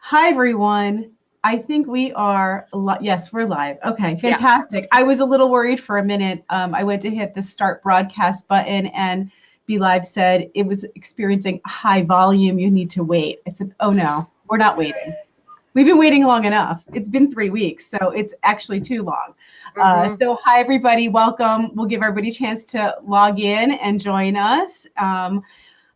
Hi, everyone. I think we are, yes, we're live. Okay, Yeah. fantastic. I was a little worried for a minute. I went to hit the start broadcast button and Be Live said it was experiencing high volume. You need to wait. I said, oh no, we're not waiting. We've been waiting long enough. It's been 3 weeks, so it's actually too long. So hi, everybody. Welcome. We'll give everybody a chance to log in and join us.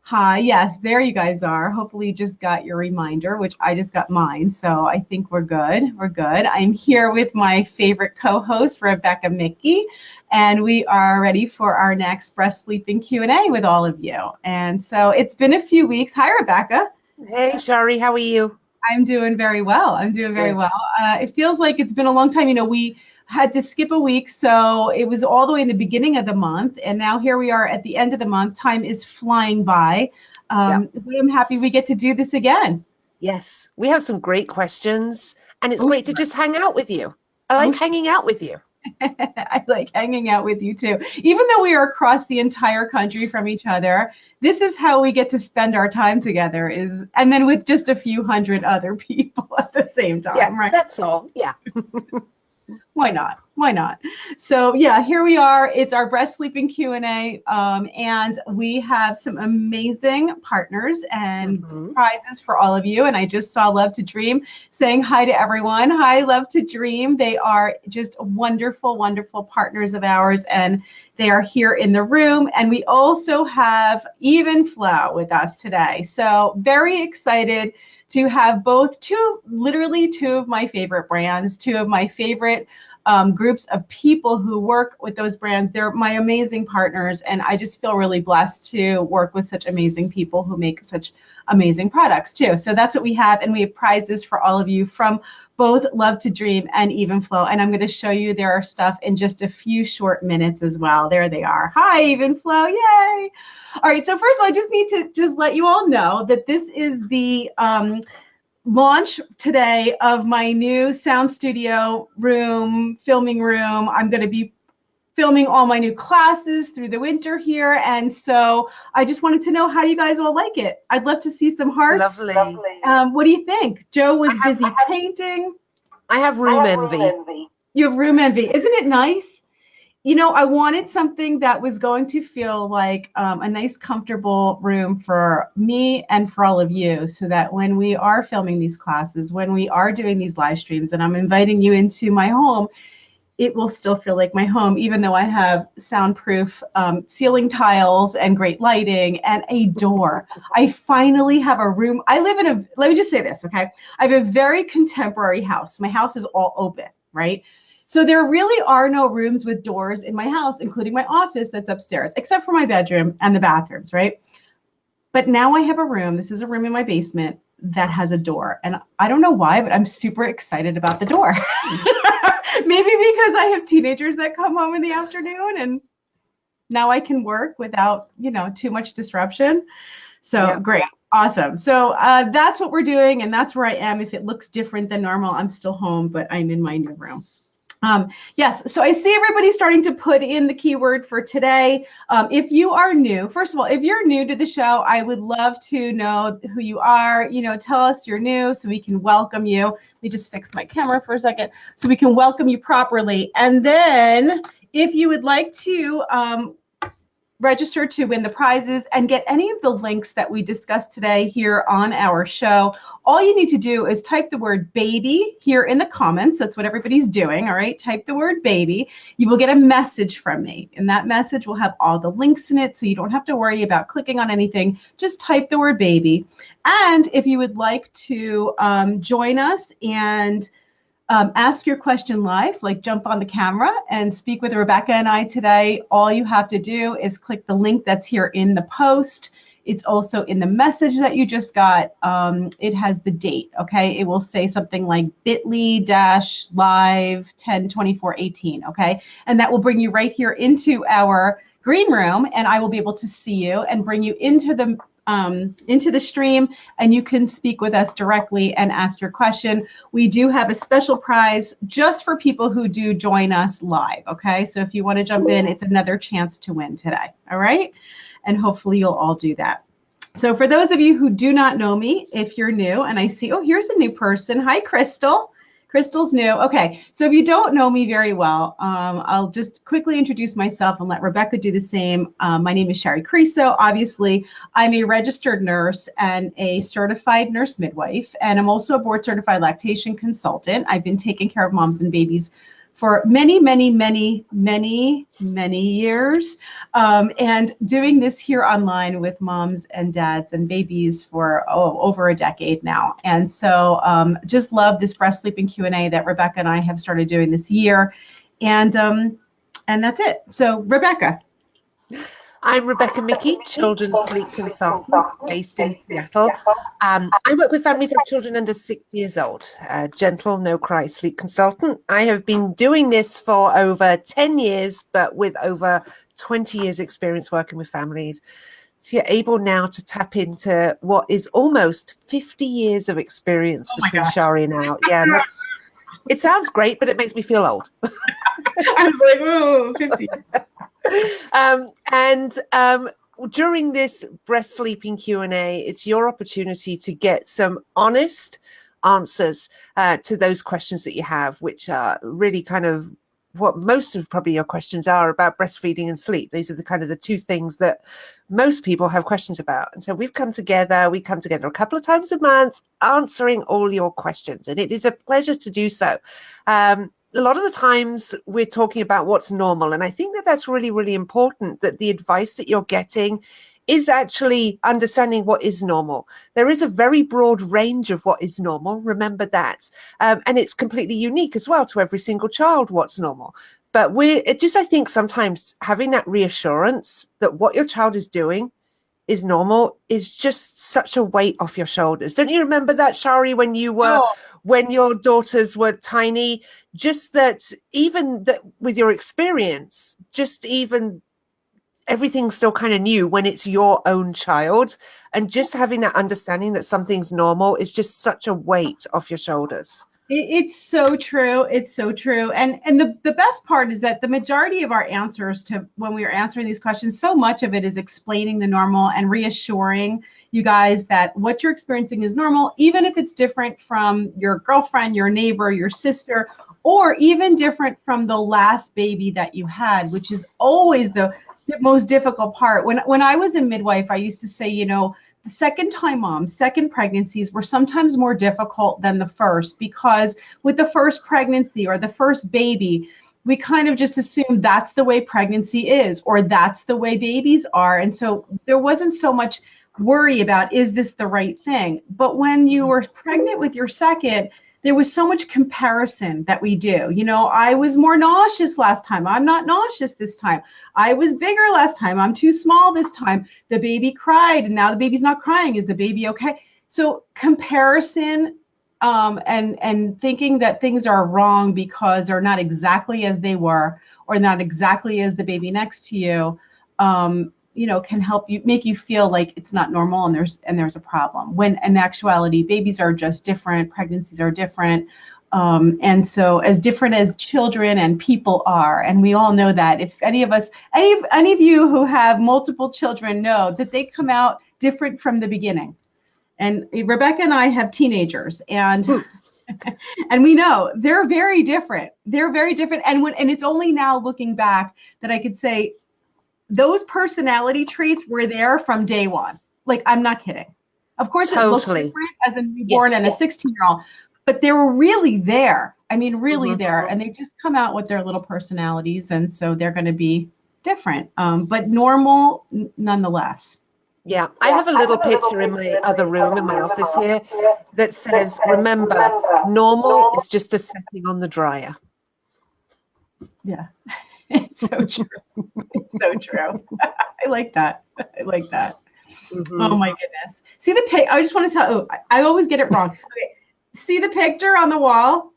Hi, yes, there you guys are. Hopefully you just got your reminder, which I just got mine. So I think we're good. We're good. I'm here with my favorite co-host, Rebecca Michi, and we are ready for our next breast sleeping Q&A with all of you. And so it's been a few weeks. Hi, Rebecca. Hey, Shari, how are you? I'm doing very well. I'm doing very well. It feels like it's been a long time. You know, we had to skip a week, so it was all the way in the beginning of the month, and now here we are at the end of the month. Time is flying by. But I'm happy we get to do this again. Yes, we have some great questions, and it's great to just hang out with you. I like hanging out with you. I like hanging out with you too. Even though we are across the entire country from each other, this is how we get to spend our time together, and then with just a few hundred other people at the same time, right? That's all. Yeah. Why not? Why not? So yeah, here we are. It's our breast sleeping Q&A, and we have some amazing partners and prizes for all of you. And I just saw Love to Dream saying hi to everyone. Hi, Love to Dream. They are just wonderful, wonderful partners of ours, and they are here in the room. And we also have Even Flow with us today. So very excited to have literally two of my favorite brands, two of my favorite groups of people who work with those brands. They're my amazing partners, and I just feel really blessed to work with such amazing people who make such amazing products too. So that's what we have, and we have prizes for all of you from both Love to Dream and Even Flow. And I'm going to show you their stuff in just a few short minutes as well. There they are. Hi, Even Flow. Yay. All right. So first of all, I just need to let you all know that this is the launch today of my new sound studio filming room. I'm going to be filming all my new classes through the winter here. And so I just wanted to know how you guys all like it. I'd love to see some hearts. Lovely. What do you think? Joe was busy painting. I have room envy. You have room envy. Isn't it nice? You know, I wanted something that was going to feel like a nice, comfortable room for me and for all of you, so that when we are filming these classes, when we are doing these live streams, and I'm inviting you into my home, it will still feel like my home, even though I have soundproof ceiling tiles and great lighting and a door. I finally have a room. I live in let me just say this, okay? I have a very contemporary house. My house is all open, right? So there really are no rooms with doors in my house, including my office that's upstairs, except for my bedroom and the bathrooms, right? But now I have a room. This is a room in my basement that has a door. And I don't know why, but I'm super excited about the door. Maybe because I have teenagers that come home in the afternoon, and now I can work without, too much disruption. So Great. Awesome. So that's what we're doing. And that's where I am. If it looks different than normal, I'm still home, but I'm in my new room. Yes, so I see everybody starting to put in the keyword for today. If you are new, first of all, if you're new to the show, I would love to know who you are. Tell us you're new so we can welcome you. Let me just fix my camera for a second so we can welcome you properly. And then if you would like to register to win the prizes and get any of the links that we discussed today here on our show, all you need to do is type the word baby here in the comments. That's what everybody's doing. All right. Type the word baby. You will get a message from me, and that message will have all the links in it. So you don't have to worry about clicking on anything. Just type the word baby. And if you would like to join us and ask your question live, like jump on the camera and speak with Rebecca and I today, all you have to do is click the link that's here in the post. It's also in the message that you just got. It has the date, okay? It will say something like bit.ly/live 10/24/18, okay? And that will bring you right here into our green room, and I will be able to see you and bring you into the stream, and you can speak with us directly and ask your question. We do have a special prize just for people who do join us live, okay? So if you want to jump in, it's another chance to win today, all right? And hopefully you'll all do that. So for those of you who do not know me, if you're new, and I see, oh, here's a new person. Hi, Crystal. Crystal's new. Okay, so if you don't know me very well, I'll just quickly introduce myself and let Rebecca do the same. My name is Shari Criso. Obviously, I'm a registered nurse and a certified nurse midwife, and I'm also a board certified lactation consultant. I've been taking care of moms and babies for many, many, many, many, many years, and doing this here online with moms and dads and babies for over a decade now. And so just love this breast sleeping Q&A that Rebecca and I have started doing this year. And that's it. So Rebecca. I'm Rebecca Michi, children's sleep consultant based in Seattle. I work with families of children under 6 years old, gentle, no cry sleep consultant. I have been doing this for over 10 years, but with over 20 years experience working with families. So you're able now to tap into what is almost 50 years of experience between Shari and I. Yeah, it sounds great, but it makes me feel old. I was like, oh, 50. During this breast sleeping Q&A, it's your opportunity to get some honest answers to those questions that you have, which are really kind of what most of probably your questions are about breastfeeding and sleep. These are the two things that most people have questions about. And so we come together a couple of times a month answering all your questions, and it is a pleasure to do so. A lot of the times we're talking about what's normal. And I think that that's really, really important, that the advice that you're getting is actually understanding what is normal. There is a very broad range of what is normal. Remember that. And it's completely unique as well to every single child, what's normal. But I think sometimes having that reassurance that what your child is doing is normal is just such a weight off your shoulders. Don't you remember that, Shari, when your daughters were tiny, just that even that with your experience, just even everything's still kind of new when it's your own child, and just having that understanding that something's normal is just such a weight off your shoulders. It's so true. It's so true. And the best part is that the majority of our answers to when we are answering these questions, so much of it is explaining the normal and reassuring you guys that what you're experiencing is normal, even if it's different from your girlfriend, your neighbor, your sister, or even different from the last baby that you had, which is always the most difficult part. When I was a midwife, I used to say, the second pregnancies were sometimes more difficult than the first, because with the first pregnancy or the first baby, we kind of just assumed that's the way pregnancy is, or that's the way babies are. And so there wasn't so much worry about, is this the right thing? But when you were pregnant with your second, there was so much comparison that we do. I was more nauseous last time. I'm not nauseous this time. I was bigger last time. I'm too small this time. The baby cried and now the baby's not crying. Is the baby okay? So comparison and thinking that things are wrong because they're not exactly as they were, or not exactly as the baby next to you, can help you, make you feel like it's not normal and there's a problem, when in actuality babies are just different, pregnancies are different, and so as different as children and people are. And we all know that. If any of you who have multiple children know that they come out different from the beginning. And Rebecca and I have teenagers, and and we know they're very different. And it's only now looking back that I could say those personality traits were there from day one. Like, I'm not kidding. Of course, it looks different as a newborn and a 16-year-old, but they were really there. I mean, really there. And they just come out with their little personalities. And so they're going to be different, but normal nonetheless. Yeah, I have a little picture in my other room in my office here that says, remember, normal is just a setting on the dryer. Yeah. It's so true. It's so true. I like that. Mm-hmm. Oh my goodness. See the pic. I just want to tell. I always get it wrong. Okay. See the picture on the wall?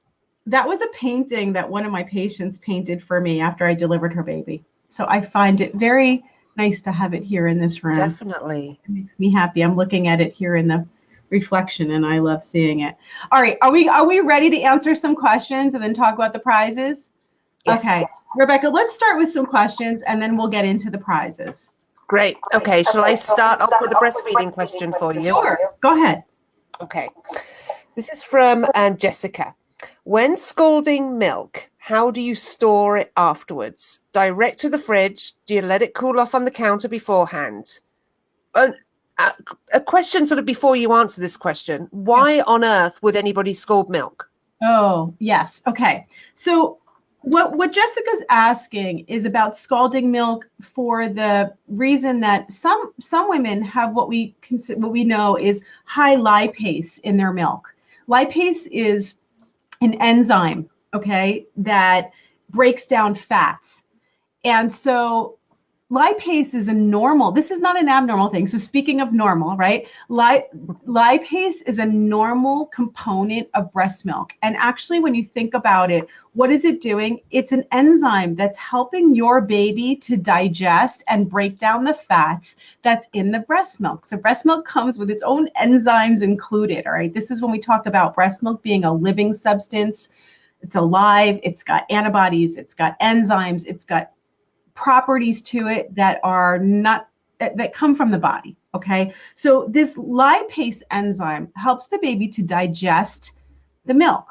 That was a painting that one of my patients painted for me after I delivered her baby. So I find it very nice to have it here in this room. Definitely. It makes me happy. I'm looking at it here in the reflection and I love seeing it. All right. Are we ready to answer some questions and then talk about the prizes? Yes. Okay. Rebecca, let's start with some questions and then we'll get into the prizes. Great. Okay, shall I start off with a breastfeeding question for you? Sure, go ahead. Okay. This is from Jessica. When scalding milk, how do you store it afterwards? Direct to the fridge? Do you let it cool off on the counter beforehand? A question sort of before you answer this question. Why on earth would anybody scald milk? Oh, yes. Okay. So what Jessica's asking is about scalding milk for the reason that some women have what we know is high lipase in their milk. Lipase is an enzyme, okay, that breaks down fats. And so lipase is this is not an abnormal thing. So speaking of normal, right? Lipase is a normal component of breast milk. And actually, when you think about it, what is it doing? It's an enzyme that's helping your baby to digest and break down the fats that's in the breast milk. So breast milk comes with its own enzymes included, all right? This is when we talk about breast milk being a living substance. It's alive, it's got antibodies, it's got enzymes, it's got properties to it that are not that come from the body. Okay, so this lipase enzyme helps the baby to digest the milk.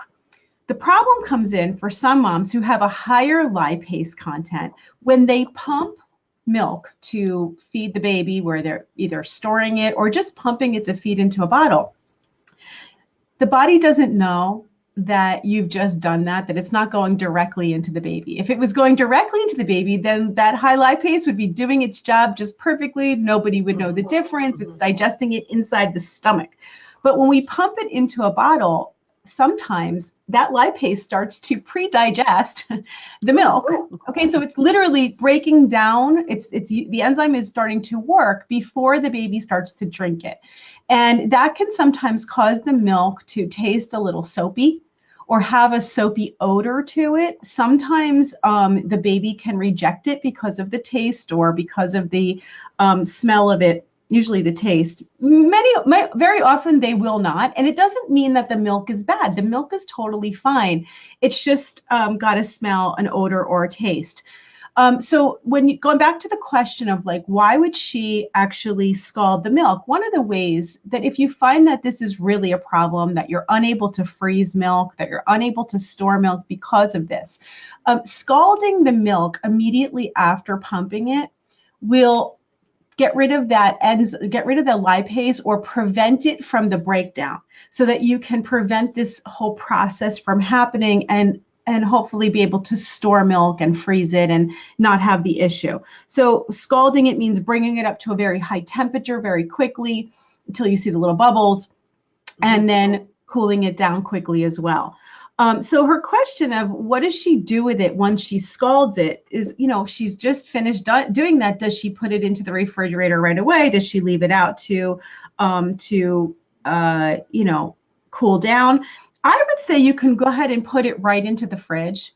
The problem comes in for some moms who have a higher lipase content when they pump milk to feed the baby, where they're either storing it or just pumping it to feed into a bottle. The body doesn't know that you've just done that it's not going directly into the baby. If it was going directly into the baby, then that high lipase would be doing its job just perfectly. Nobody would know the difference. It's digesting it inside the stomach. But when we pump it into a bottle, sometimes that lipase starts to pre-digest the milk. Okay, so it's literally breaking down. It's the enzyme is starting to work before the baby starts to drink it. And that can sometimes cause the milk to taste a little soapy or have a soapy odor to it. Sometimes the baby can reject it because of the taste or because of the smell of it, usually the taste. Very often they will not. And it doesn't mean that the milk is bad. The milk is totally fine. It's just got a smell, an odor, or a taste. So going back to the question of like, why would she actually scald the milk? One of the ways that if you find that this is really a problem, that you're unable to freeze milk, that you're unable to store milk because of this, scalding the milk immediately after pumping it will get rid of the lipase or prevent it from the breakdown so that you can prevent this whole process from happening and hopefully be able to store milk and freeze it and not have the issue. So scalding it means bringing it up to a very high temperature very quickly until you see the little bubbles, and then cooling it down quickly as well. So her question of what does she do with it once she scalds it is, she's just finished doing that. Does she put it into the refrigerator right away? Does she leave it out to cool down? I would say you can go ahead and put it right into the fridge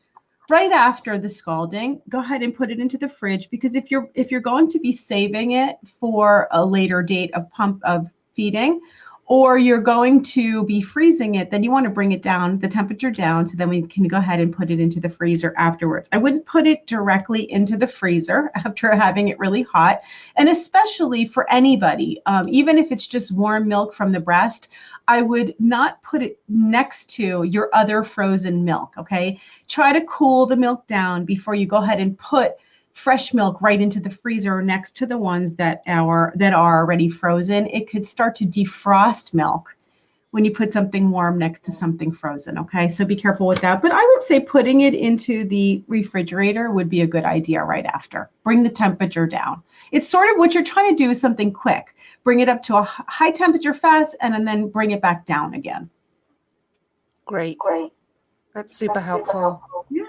right after the scalding. Go ahead and put it into the fridge, because if you're going to be saving it for a later date of feeding, or you're going to be freezing it, then you want to bring it down, the temperature down, so then we can go ahead and put it into the freezer afterwards. I wouldn't put it directly into the freezer after having it really hot. And especially for anybody, even if it's just warm milk from the breast, I would not put it next to your other frozen milk, okay? Try to cool the milk down before you go ahead and put fresh milk right into the freezer next to the ones that are already frozen. It could start to defrost milk when you put something warm next to something frozen, okay? So be careful with that. But I would say putting it into the refrigerator would be a good idea right after. Bring the temperature down. It's sort of what you're trying to do is something quick. Bring it up to a high temperature fast and then bring it back down again. Great. That's super helpful. Yeah.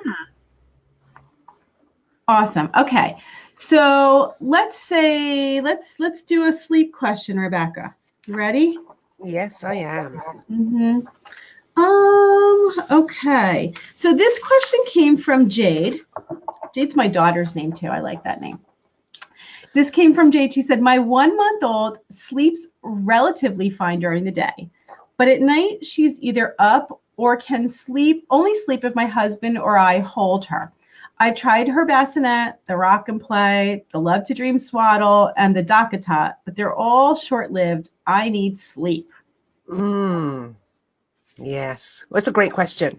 Awesome. Okay. So let's do a sleep question, Rebecca. You ready? Yes, I am. Mm-hmm. Okay. So this question came from Jade. Jade's my daughter's name too. I like that name. This came from Jade. She said, my 1-month-old sleeps relatively fine during the day, but at night she's either up or can only sleep if my husband or I hold her. I tried her bassinet, the rock and play, the love to dream swaddle, and the DockATot, but they're all short-lived. I need sleep. Yes, well, that's a great question.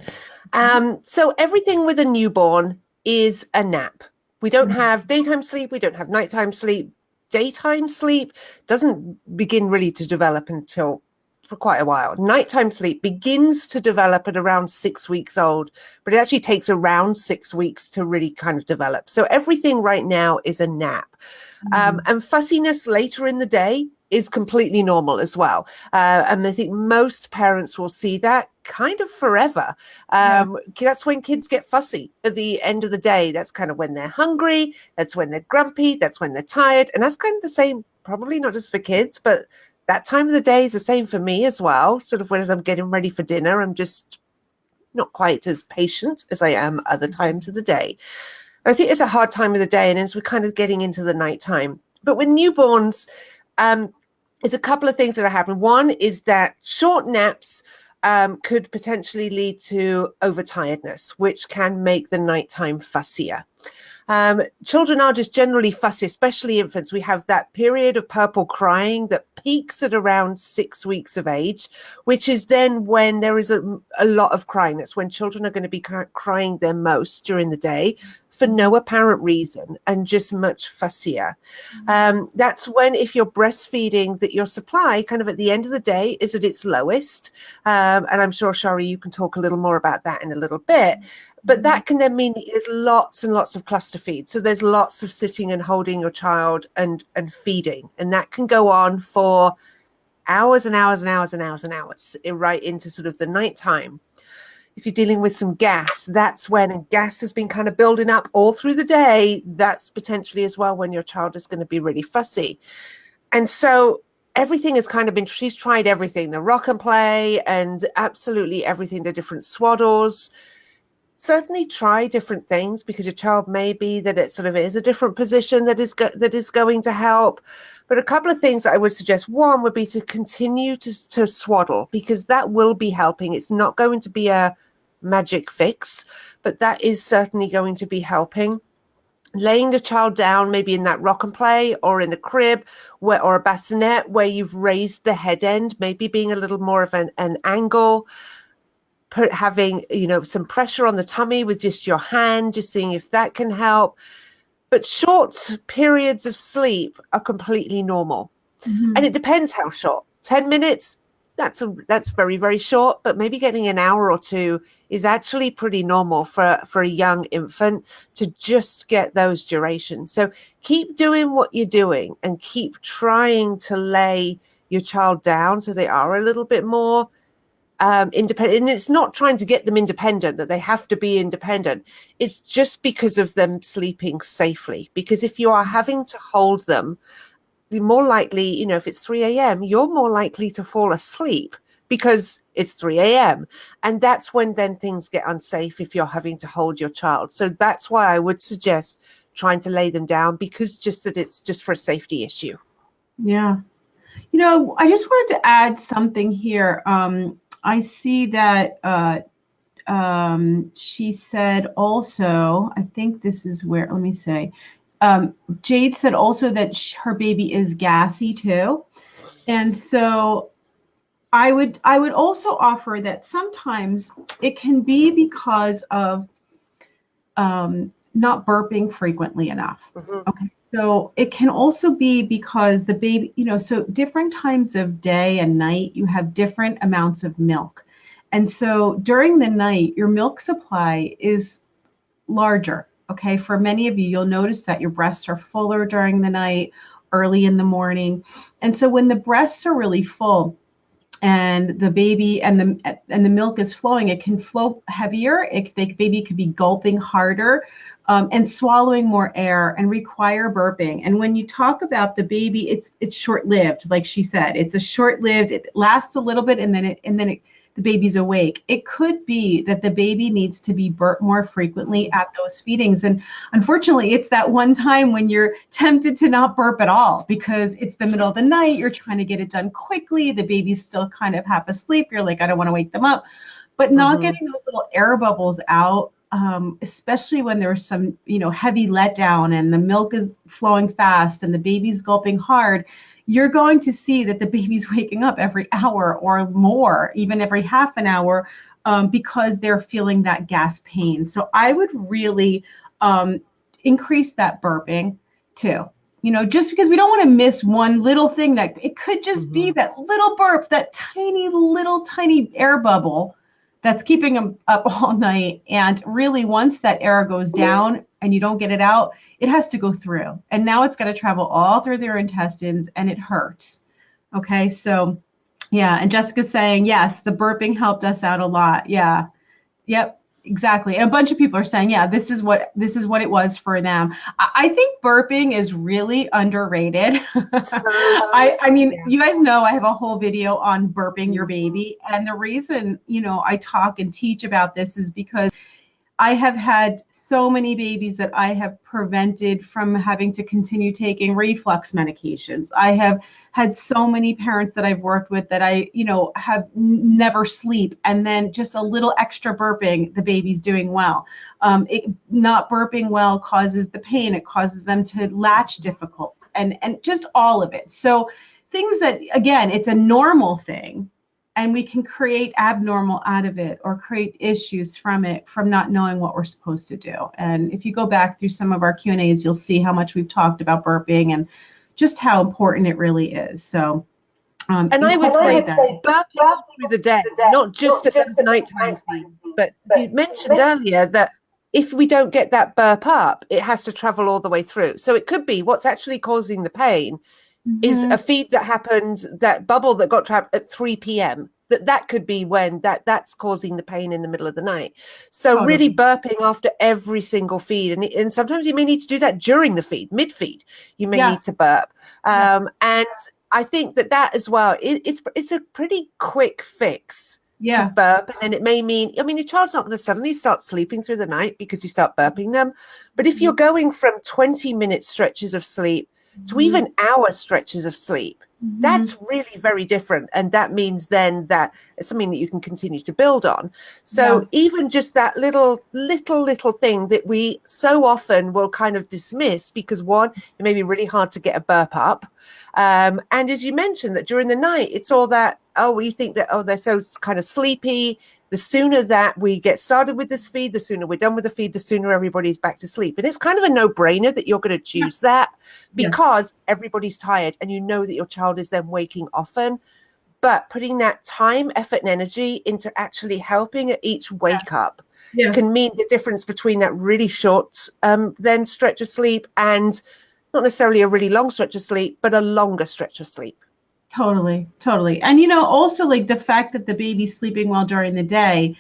So everything with a newborn is a nap. We don't have daytime sleep. We don't have nighttime sleep. Daytime sleep doesn't begin really to develop until for quite a while. Nighttime sleep begins to develop at around 6 weeks old, but it actually takes around 6 weeks to really kind of develop. So everything right now is a nap. And fussiness later in the day is completely normal as well. And I think most parents will see that kind of forever. That's when kids get fussy at the end of the day. That's kind of when they're hungry. That's when they're grumpy. That's when they're tired. And that's kind of the same, probably not just for kids, but that time of the day is the same for me as well. Sort of when I'm getting ready for dinner, I'm just not quite as patient as I am other times of the day. I think it's a hard time of the day, and as we're kind of getting into the nighttime. But with newborns, there's a couple of things that are happening. One is that short naps could potentially lead to overtiredness, which can make the nighttime fussier. Children are just generally fussy, especially infants. We have that period of purple crying that peaks at around 6 weeks of age, which is then when there is a lot of crying. That's when children are going to be crying their most during the day for no apparent reason and just much fussier. That's when, if you're breastfeeding, that your supply kind of at the end of the day is at its lowest. And I'm sure, Shari, you can talk a little more about that in a little bit. But that can then mean there's lots and lots of cluster feed. So there's lots of sitting and holding your child and feeding. And that can go on for hours and hours and hours and hours and hours, right into sort of the nighttime. If you're dealing with some gas, that's when gas has been kind of building up all through the day. That's potentially as well when your child is going to be really fussy. And so everything has kind of been, she's tried everything, the rock and play and absolutely everything, the different swaddles. Certainly try different things, because your child may be that it sort of is a different position that is going to help. But a couple of things that I would suggest, one would be to continue to swaddle, because that will be helping. It's not going to be a magic fix, but that is certainly going to be helping. Laying the child down, maybe in that rock and play or in a crib or a bassinet where you've raised the head end, maybe being a little more of an angle. Having, some pressure on the tummy with just your hand, just seeing if that can help. But short periods of sleep are completely normal. And it depends how short. 10 minutes, that's very, very short, but maybe getting an hour or two is actually pretty normal for a young infant to just get those durations. So keep doing what you're doing and keep trying to lay your child down so they are a little bit more independent. And it's not trying to get them independent, that they have to be independent. It's just because of them sleeping safely. Because if you are having to hold them, you're more likely, if it's 3 a.m., you're more likely to fall asleep because it's 3 a.m. And that's when then things get unsafe if you're having to hold your child. So that's why I would suggest trying to lay them down, because it's just for a safety issue. Yeah. I just wanted to add something here. I see that she said also, I think this is where, let me say, Jade said also that her baby is gassy too. And so I would also offer that sometimes it can be because of not burping frequently enough. Okay. So it can also be because the baby, so different times of day and night, you have different amounts of milk. And so during the night, your milk supply is larger. Okay. For many of you, you'll notice that your breasts are fuller during the night, early in the morning. And so when the breasts are really full, and the baby and the milk is flowing, it can flow heavier. The baby could be gulping harder and swallowing more air and require burping. And when you talk about the baby, it's short-lived, like she said. It's a short-lived. It lasts a little bit, and then the baby's awake. It could be that the baby needs to be burped more frequently at those feedings. And unfortunately, it's that one time when you're tempted to not burp at all because it's the middle of the night. You're trying to get it done quickly. The baby's still kind of half asleep. You're like, I don't want to wake them up. But not getting those little air bubbles out especially when there's some, heavy letdown and the milk is flowing fast and the baby's gulping hard, you're going to see that the baby's waking up every hour or more, even every half an hour, because they're feeling that gas pain. So I would really increase that burping too. Just because we don't want to miss one little thing, that it could just be that little burp, that tiny air bubble that's keeping them up all night. And really, once that air goes down and you don't get it out, it has to go through. And now it's got to travel all through their intestines and it hurts. Okay. So yeah. And Jessica's saying, yes, the burping helped us out a lot. Yeah. Yep. Exactly. And a bunch of people are saying, yeah, this is what it was for them. I think burping is really underrated. I mean, you guys know I have a whole video on burping your baby. And the reason, I talk and teach about this is because I have had so many babies that I have prevented from having to continue taking reflux medications. I have had so many parents that I've worked with that I, have never sleep, and then just a little extra burping, the baby's doing well. Not burping well causes the pain. It causes them to latch difficult, and just all of it. So things that, again, it's a normal thing. And we can create abnormal out of it or create issues from it, from not knowing what we're supposed to do. And if you go back through some of our Q&As, you'll see how much we've talked about burping and just how important it really is. So, and I would say that burping through the day, not just at the nighttime thing, but you mentioned earlier that if we don't get that burp up, it has to travel all the way through. So it could be what's actually causing the pain is a feed that happens, that bubble that got trapped at 3 p.m. That could be when that's causing the pain in the middle of the night. So really burping after every single feed, and sometimes you may need to do that during the feed, mid-feed. You may need to burp, and I think that as well, it's a pretty quick fix. To burp, and then it may mean, your child's not going to suddenly start sleeping through the night because you start burping them. But if you're going from 20-minute stretches of sleep to even hour stretches of sleep, that's really very different. And that means then that it's something that you can continue to build on. So even just that little thing that we so often will kind of dismiss because, one, it may be really hard to get a burp up. And as you mentioned, that during the night, it's all that, we think that, they're so kind of sleepy. The sooner that we get started with this feed, the sooner we're done with the feed, the sooner everybody's back to sleep. And it's kind of a no-brainer that you're going to choose that because everybody's tired and you know that your child is then waking often. But putting that time, effort, and energy into actually helping at each wake up can mean the difference between that really short then stretch of sleep and not necessarily a really long stretch of sleep, but a longer stretch of sleep. Totally. And, also like the fact that the baby's sleeping well during the day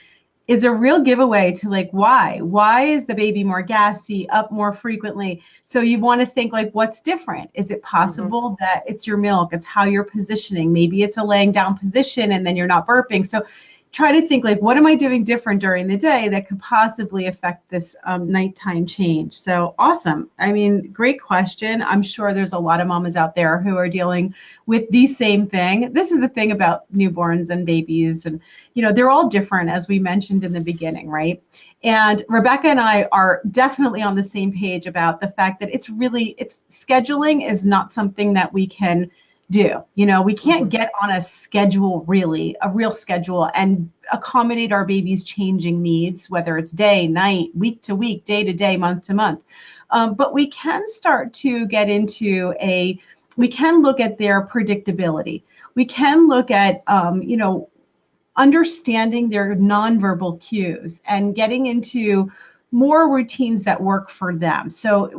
is a real giveaway to like, why is the baby more gassy, up more frequently? So you want to think like, what's different? Is it possible that it's your milk? It's how you're positioning. Maybe it's a laying down position and then you're not burping. So try to think like, what am I doing different during the day that could possibly affect this nighttime change? So awesome. I mean, great question. I'm sure there's a lot of mamas out there who are dealing with the same thing. This is the thing about newborns and babies, and they're all different, as we mentioned in the beginning, right? And Rebecca and I are definitely on the same page about the fact that it's scheduling is not something that we can do. We can't get on a schedule, really, a real schedule, and accommodate our baby's changing needs, whether it's day, night, week to week, day to day, month to month. But we can start to get into we can look at their predictability. We can look at, understanding their nonverbal cues and getting into more routines that work for them. So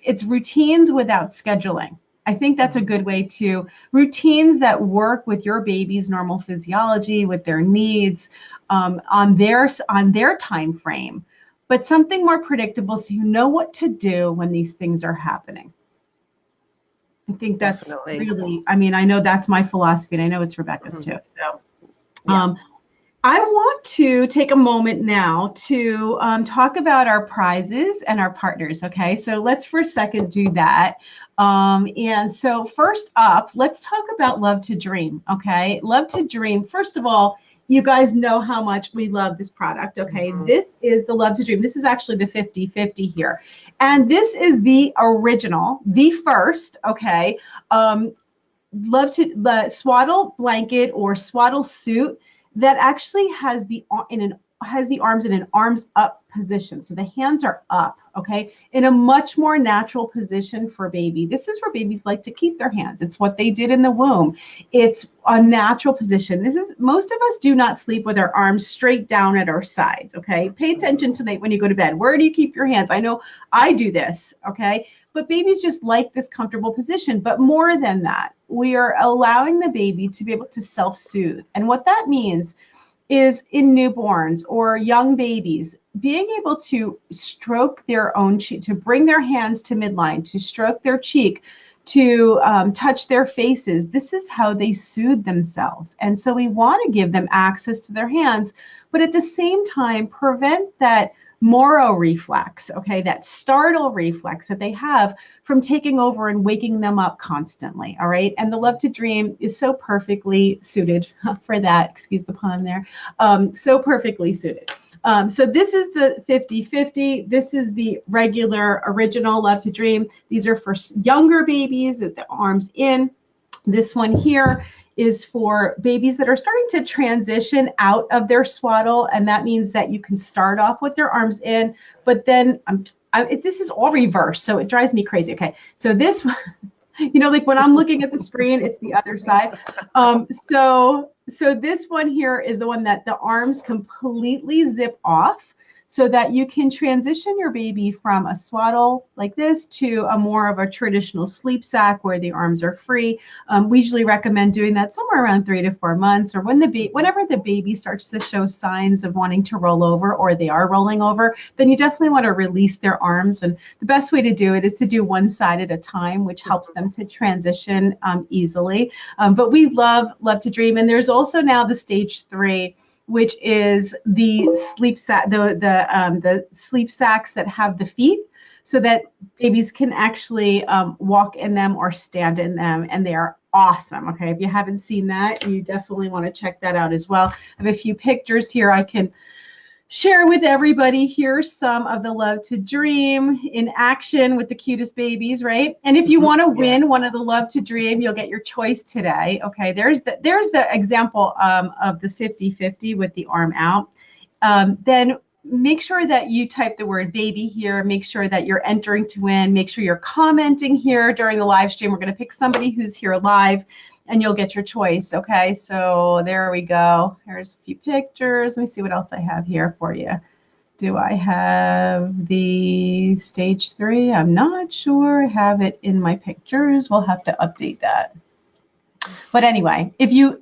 it's routines without scheduling. I think that's a good way to routines that work with your baby's normal physiology, with their needs, on their time frame, but something more predictable so you know what to do when these things are happening. I think that's really, I know that's my philosophy, and I know it's Rebecca's too. So I want to take a moment now to talk about our prizes and our partners. Okay, so let's for a second do that. And so first up, let's talk about Love to Dream. Okay, Love to Dream. First of all, you guys know how much we love this product. Okay, this is the Love to Dream. This is actually the 50/50 here. And this is the original, the first, okay, love to the swaddle blanket or swaddle suit that actually has the arms in an arms up position. So the hands are up, okay, in a much more natural position for baby. This is where babies like to keep their hands. It's what they did in the womb. It's a natural position. Most of us do not sleep with our arms straight down at our sides, okay? Pay attention tonight when you go to bed. Where do you keep your hands? I know I do this, okay? But babies just like this comfortable position. But more than that, we are allowing the baby to be able to self-soothe. And what that means is in newborns or young babies, being able to stroke their own cheek, to bring their hands to midline, to stroke their cheek, to touch their faces. This is how they soothe themselves. And so we want to give them access to their hands, but at the same time, prevent that Moro reflex, okay, that startle reflex that they have from taking over and waking them up constantly, all right? And the Love to Dream is so perfectly suited for that, excuse the pun there, so perfectly suited. So this is the 50/50. This is the regular original Love to Dream. These are for younger babies with the arms in. This one here is for babies that are starting to transition out of their swaddle. And that means that you can start off with their arms in, but then this is all reversed. So it drives me crazy. Okay. So this, you know, like when I'm looking at the screen, it's the other side. So this one here is the one that the arms completely zip off, so that you can transition your baby from a swaddle like this to a more of a traditional sleep sack where the arms are free. We usually recommend doing that somewhere around 3 to 4 months, or whenever the baby starts to show signs of wanting to roll over, or they are rolling over, then you definitely want to release their arms. And the best way to do it is to do one side at a time, which helps them to transition easily. But we love to Dream. And there's also now the stage 3, which is the sleep sack, the sleep sacks that have the feet, so that babies can actually walk in them or stand in them, and they are awesome. Okay, if you haven't seen that, you definitely want to check that out as well. I have a few pictures here I can share with everybody. Here's some of the Love to Dream in action with the cutest babies, right? And if you want to win one of the Love to Dream, you'll get your choice today. Okay, there's the example of this 50/50 with the arm out. Then make sure that you type the word baby here. Make sure that you're entering to win. Make sure you're commenting here during the live stream. We're going to pick somebody who's here live, and you'll get your choice. Okay, so there we go. Here's a few pictures. Let me see what else I have here for you. Do I have the stage 3? I'm not sure. I have it in my pictures. We'll have to update that. But anyway, if you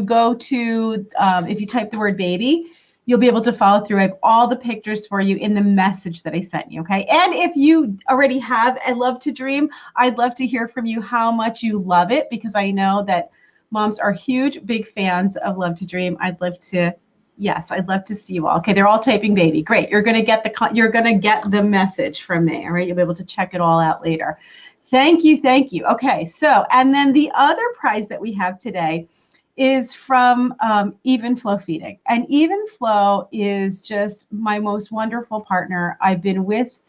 go to, if you type the word baby, you'll be able to follow through. I have all the pictures for you in the message that I sent you, okay? And if you already have a Love to Dream, I'd love to hear from you how much you love it, because I know that moms are huge, big fans of Love to Dream. I'd love to see you all. Okay, they're all typing baby. Great. You're gonna get the message from me, all right? You'll be able to check it all out later. Thank you. Okay, so, and then the other prize that we have today is from Even Flow Feeding. And Even Flow is just my most wonderful partner. I've been with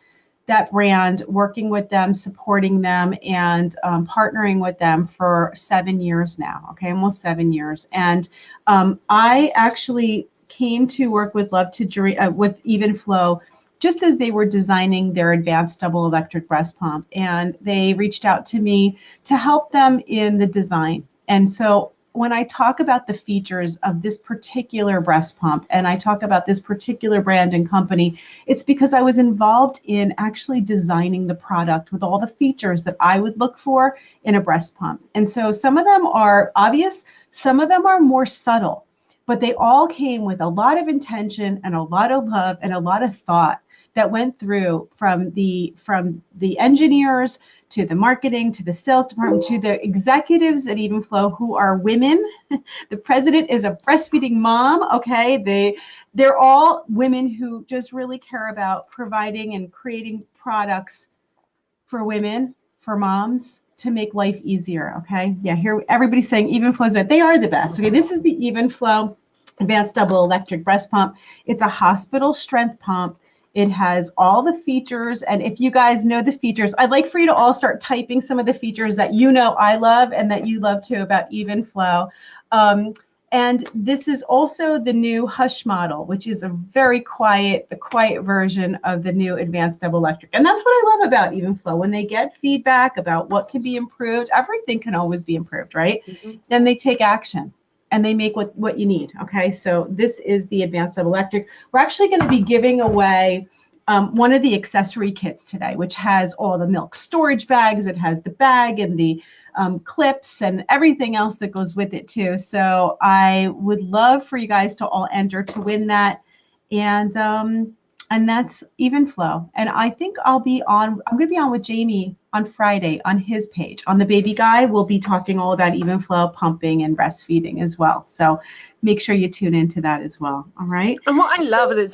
that brand, working with them, supporting them, and partnering with them for 7 years now, okay, almost 7 years. And I actually came to work with Love to Dream, with Even Flow, just as they were designing their advanced double electric breast pump. And they reached out to me to help them in the design. And so when I talk about the features of this particular breast pump, and I talk about this particular brand and company, it's because I was involved in actually designing the product with all the features that I would look for in a breast pump. And so some of them are obvious, some of them are more subtle, but they all came with a lot of intention and a lot of love and a lot of thought that went through from the engineers to the marketing to the sales department to the executives at Even Flow, who are women. The president is a breastfeeding mom. Okay, they're all women who just really care about providing and creating products for women, for moms, to make life easier. Okay, yeah, here everybody's saying Even Flow is best. They are the best. Okay, this is the Even Flow advanced double electric breast pump. It's a hospital strength pump. It has all the features. And if you guys know the features, I'd like for you to all start typing some of the features that you know I love and that you love too about even flow. And this is also the new Hush model, which is a very quiet, the quiet version of the new advanced double electric. And that's what I love about even flow. When they get feedback about what can be improved, everything can always be improved, right? Mm-hmm. Then they take action and they make what you need. Okay, so this is the advanced double electric. We're actually going to be giving away one of the accessory kits today, which has all the milk storage bags. It has the bag and the clips and everything else that goes with it too. So I would love for you guys to all enter to win that. And that's even flow. And I think I'm going to be on with Jamie on Friday on his page. On the Baby Guy, we'll be talking all about even flow, pumping, and breastfeeding as well. So make sure you tune into that as well. All right. And what I love is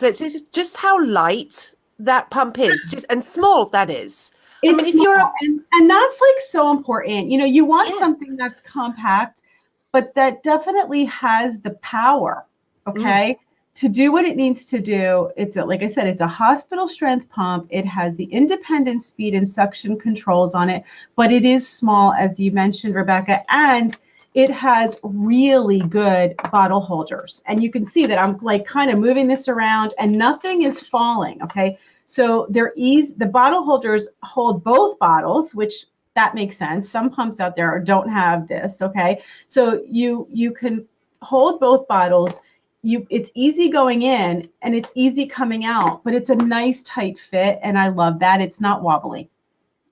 just how light that pump is, and small that is. It's, I mean, if you're and that's like so important. You know, you want something that's compact, but that definitely has the power. Okay. To do what it needs to do. It's like I said, it's a hospital strength pump. It has the independent speed and suction controls on it, but it is small, as you mentioned, Rebecca, and it has really good bottle holders. And you can see that I'm like kind of moving this around and nothing is falling. Okay. So the bottle holders hold both bottles, which that makes sense. Some pumps out there don't have this. Okay. So you can hold both bottles. It's easy going in and it's easy coming out, but it's a nice tight fit. And I love that. It's not wobbly.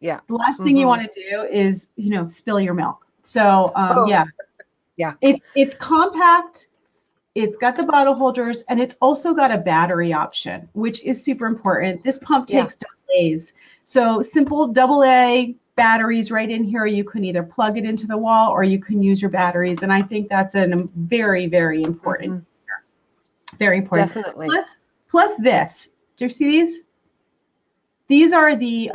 Yeah. The last thing you want to do is, spill your milk. So yeah. It's compact. It's got the bottle holders and it's also got a battery option, which is super important. This pump takes AA's. So simple AA batteries right in here. You can either plug it into the wall or you can use your batteries. And I think that's a very, very important. Very important. Definitely. Plus this. Do you see these? These are the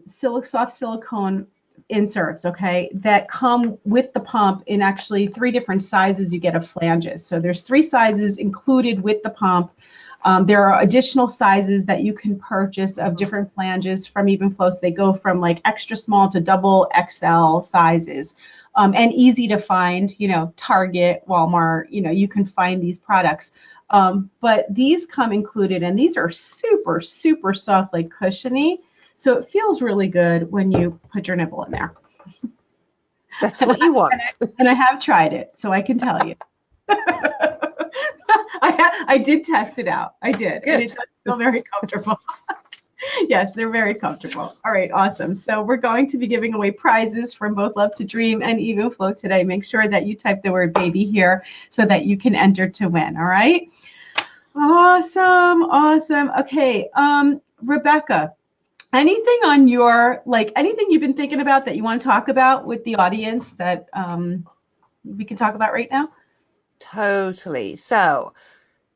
soft silicone inserts, okay, that come with the pump in actually 3 different sizes you get of flanges. So there's 3 sizes included with the pump. There are additional sizes that you can purchase of different flanges from Even Flow. So they go from like extra small to double XL sizes. And easy to find, Target, Walmart, you can find these products. But these come included, and these are super, super soft, like cushiony. So it feels really good when you put your nipple in there. That's what you want. And I have tried it, so I can tell you. I did test it out. I did. Good. And it does feel very comfortable. Yes, they're very comfortable. All right, awesome. So we're going to be giving away prizes from both Love to Dream and Even Flow today. Make sure that you type the word baby here so that you can enter to win. All right. Awesome. Okay. Rebecca, anything on anything you've been thinking about that you want to talk about with the audience that we can talk about right now? Totally. So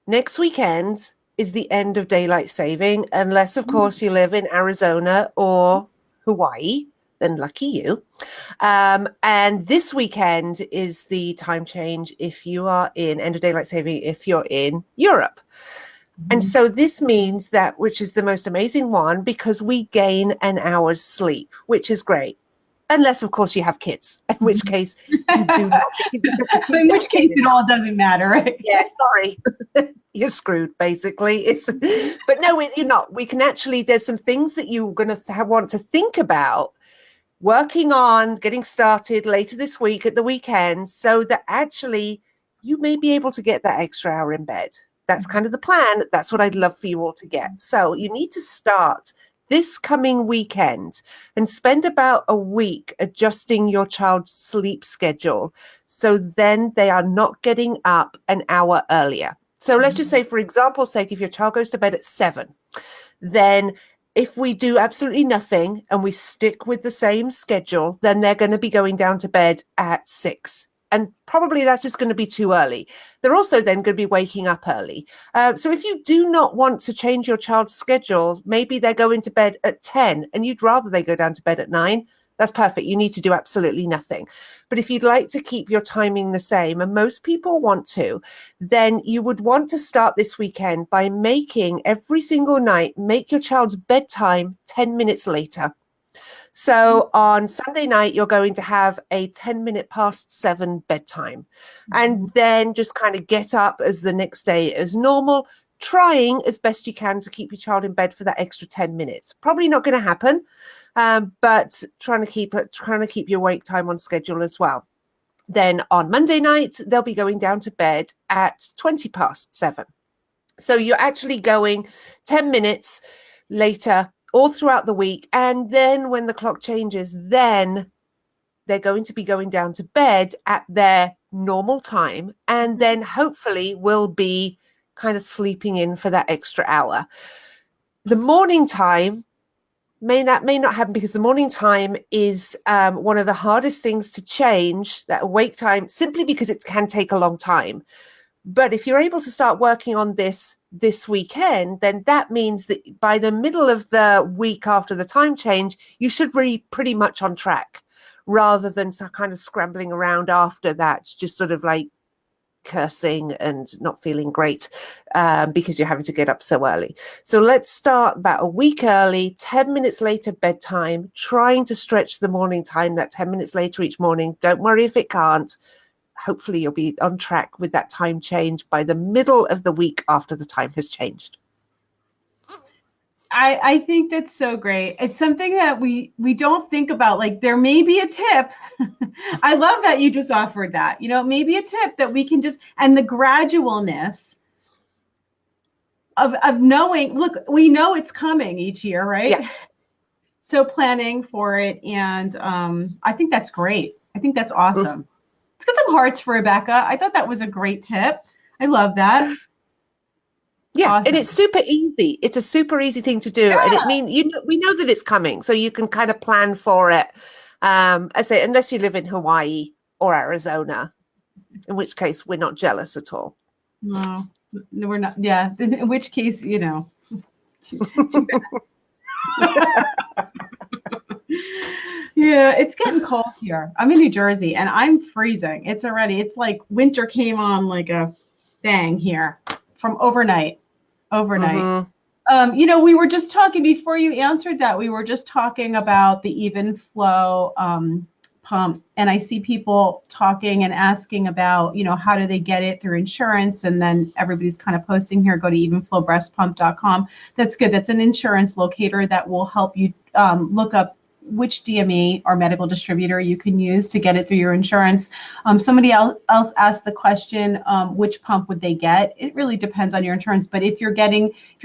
next weekend is the end of daylight saving, unless of course you live in Arizona or Hawaii, then lucky you. And this weekend is the time change if you are in end of daylight saving, if you're in Europe. And so this means that, which is the most amazing one, because we gain an hour's sleep, which is great. Unless, of course, you have kids, in which case you do not. In which case it all doesn't matter, right? Yeah, sorry. You're screwed, basically. But no, you're not. We can actually, there's some things that you're going to want to think about working on, getting started later this week at the weekend, so that actually you may be able to get that extra hour in bed. That's kind of the plan. That's what I'd love for you all to get. So you need to start this coming weekend and spend about a week adjusting your child's sleep schedule, so then they are not getting up an hour earlier. So let's just say, for example's sake, if your child goes to bed at 7, then if we do absolutely nothing and we stick with the same schedule, then they're going to be going down to bed at 6. And probably that's just going to be too early. They're also then going to be waking up early. So if you do not want to change your child's schedule, maybe they're going to bed at 10 and you'd rather they go down to bed at 9, That's perfect. You need to do absolutely nothing. But if you'd like to keep your timing the same, and most people want to, then you would want to start this weekend by making every single night, make your child's bedtime 10 minutes later. So on Sunday night, you're going to have a 10-minute past 7 bedtime, and then just kind of get up as the next day as normal, trying as best you can to keep your child in bed for that extra 10 minutes. Probably not going to happen, but trying to keep your wake time on schedule as well. Then on Monday night, they'll be going down to bed at 20 past 7. So you're actually going 10 minutes later all throughout the week. And then when the clock changes, then they're going to be going down to bed at their normal time. And then hopefully will be kind of sleeping in for that extra hour. The morning time may not happen, because the morning time is one of the hardest things to change, that awake time, simply because it can take a long time. But if you're able to start working on this weekend, then that means that by the middle of the week after the time change, you should be pretty much on track, rather than kind of scrambling around after that, just sort of like cursing and not feeling great because you're having to get up so early. So let's start about a week early, 10 minutes later bedtime, trying to stretch the morning time, that 10 minutes later each morning. Don't worry if it can't. Hopefully you'll be on track with that time change by the middle of the week after the time has changed. I think that's so great. It's something that we don't think about. Like, there may be a tip. I love that you just offered that. Maybe a tip that we can just, and the gradualness of knowing, look, we know it's coming each year, right? Yeah. So planning for it. And I think that's great. I think that's awesome. Let's get some hearts for Rebecca. I thought that was a great tip. I love that. Yeah, Awesome. and it's super easy. It's a super easy thing to do. Yeah. And it means, we know that it's coming, so you can kind of plan for it. I say, unless you live in Hawaii or Arizona, in which case we're not jealous at all. No, we're not. Yeah, in which case, too bad. Yeah, it's getting cold here. I'm in New Jersey and I'm freezing. It's like winter came on like a bang here from overnight. We were just talking before you answered that. We were just talking about the even flow pump, and I see people talking and asking about, how do they get it through insurance? And then everybody's kind of posting here, go to evenflowbreastpump.com. That's good. That's an insurance locator that will help you look up which DME or medical distributor you can use to get it through your insurance. Somebody else asked the question, which pump would they get? It really depends on your insurance, but if you're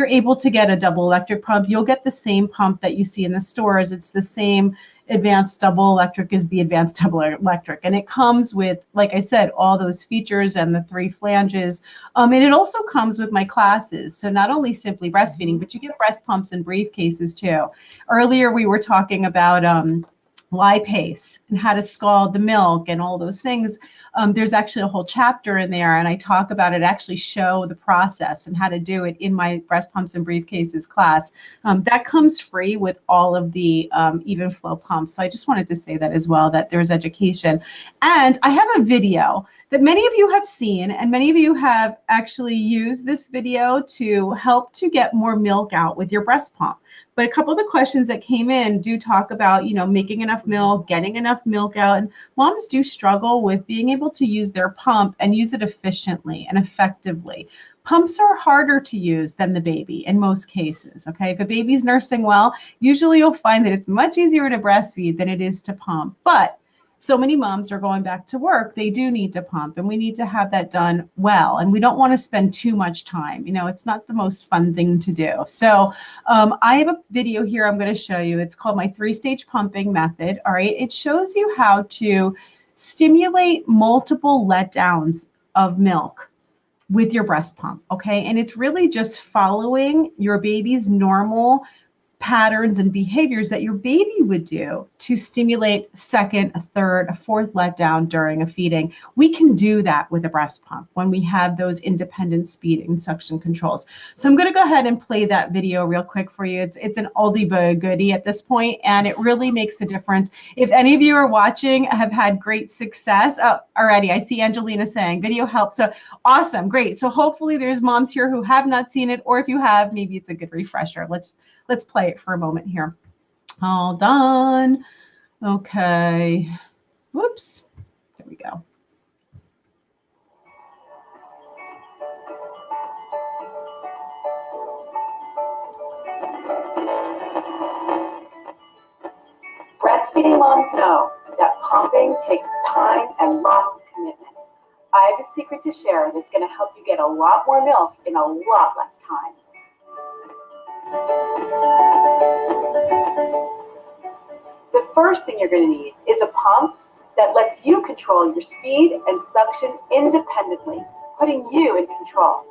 able to get a double electric pump, you'll get the same pump that you see in the stores. It's the same advanced double electric as the advanced double electric. And it comes with, like I said, all those features and the 3 flanges. And it also comes with my classes. So not only simply breastfeeding, but you get breast pumps and briefcases too. Earlier, we were talking about lipase and how to scald the milk and all those things. There's actually a whole chapter in there, and I talk about it, actually show the process and how to do it in my breast pumps and briefcases class. That comes free with all of the even flow pumps. So I just wanted to say that as well, that there's education. And I have a video that many of you have seen, and many of you have actually used this video to help to get more milk out with your breast pump. But a couple of the questions that came in do talk about, making enough milk, getting enough milk out. And moms do struggle with being able to use their pump and use it efficiently and effectively. Pumps are harder to use than the baby in most cases, okay? If a baby's nursing well, usually you'll find that it's much easier to breastfeed than it is to pump. But so many moms are going back to work, they do need to pump, and we need to have that done well. And we don't want to spend too much time. It's not the most fun thing to do. So I have a video here I'm going to show you. It's called my 3-stage pumping method. All right. It shows you how to stimulate multiple letdowns of milk with your breast pump. Okay. And it's really just following your baby's normal patterns and behaviors that your baby would do to stimulate second, a third, a fourth letdown during a feeding. We can do that with a breast pump when we have those independent speed and suction controls. So I'm going to go ahead and play that video real quick for you. It's an oldie but a goodie at this point, and it really makes a difference. If any of you are watching have had great success already, I see Angelina saying video helps. So awesome, great. So hopefully there's moms here who have not seen it, or if you have, maybe it's a good refresher. Let's play it for a moment here. All done. Okay. Whoops. There we go. Breastfeeding moms know that pumping takes time and lots of commitment. I have a secret to share that's going to help you get a lot more milk in a lot less time. The first thing you're going to need is a pump that lets you control your speed and suction independently, putting you in control.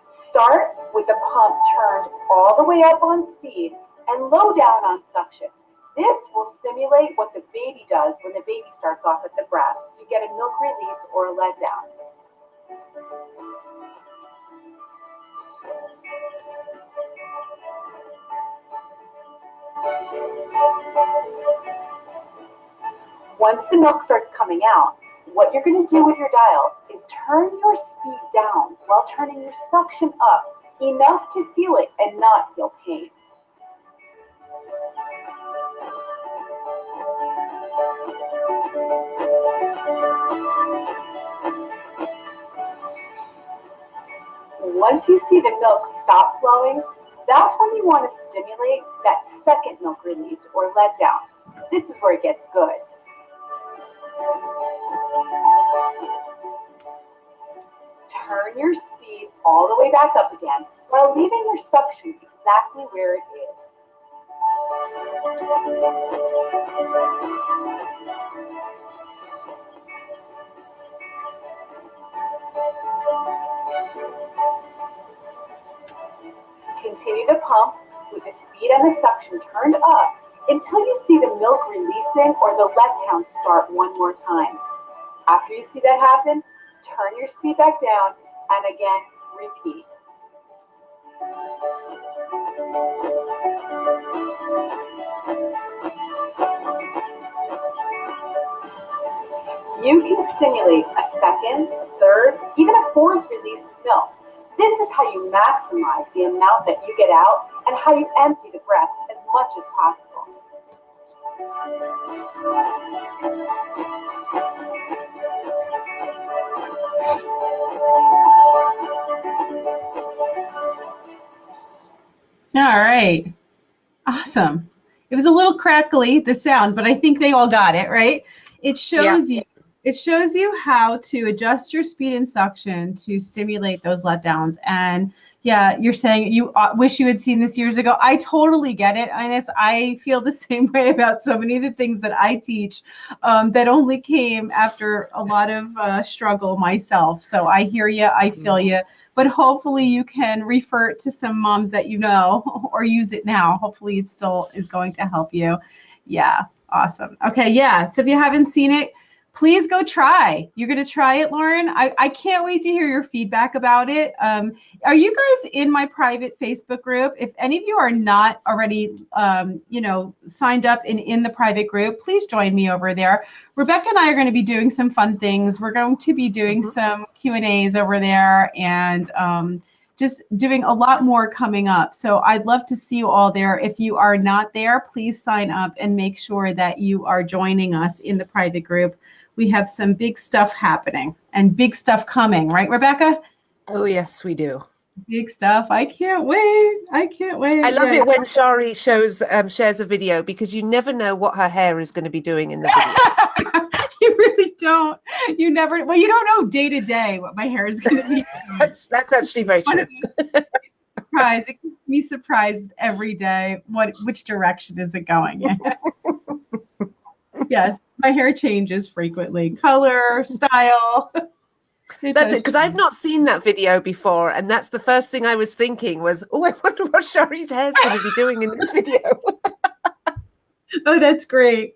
Start with the pump turned all the way up on speed and low down on suction. This will simulate what the baby does when the baby starts off at the breast to get a milk release or a letdown. Once the milk starts coming out, what you're going to do with your dials is turn your speed down while turning your suction up enough to feel it and not feel pain. Once you see the milk stop flowing, that's when you want to stimulate that second milk release or letdown. This is where it gets good. Turn your speed all the way back up again while leaving your suction exactly where it is. Continue to pump with the speed and the suction turned up until you see the milk releasing or the letdown start one more time. After you see that happen, turn your speed back down and again repeat. You can stimulate a second, a third, even a fourth release of milk. This is how you maximize the amount that you get out and how you empty the breast as much as possible. All right. Awesome. It was a little crackly, the sound, but I think they all got it, right? It shows you how to adjust your speed and suction to stimulate those letdowns. And yeah, you're saying you wish you had seen this years ago. I totally get it, Ines. I feel the same way about so many of the things that I teach that only came after a lot of struggle myself. So I hear you, I feel you. But hopefully you can refer to some moms that you know or use it now. Hopefully it still is going to help you. Yeah, awesome. Okay, yeah. So if you haven't seen it, please go try. You're going to try it, Lauren? I can't wait to hear your feedback about it. Are you guys in my private Facebook group? If any of you are not already, signed up in the private group, please join me over there. Rebecca and I are going to be doing some fun things. We're going to be doing some Q&As over there and just doing a lot more coming up. So I'd love to see you all there. If you are not there, please sign up and make sure that you are joining us in the private group. We have some big stuff happening and big stuff coming, right, Rebecca? Oh, yes, we do. Big stuff. I can't wait. I can't wait. I love it when Shari shares a video because you never know what her hair is going to be doing in the video. You really don't. You never. Well, you don't know day to day what my hair is going to be. That's actually very true. Surprise! It keeps me surprised every day. Which direction is it going in? Yes, my hair changes frequently, color, style. That's it, because I've not seen that video before, and that's the first thing I was thinking was, oh, I wonder what Shari's hair's going to be doing in this video. Oh, that's great.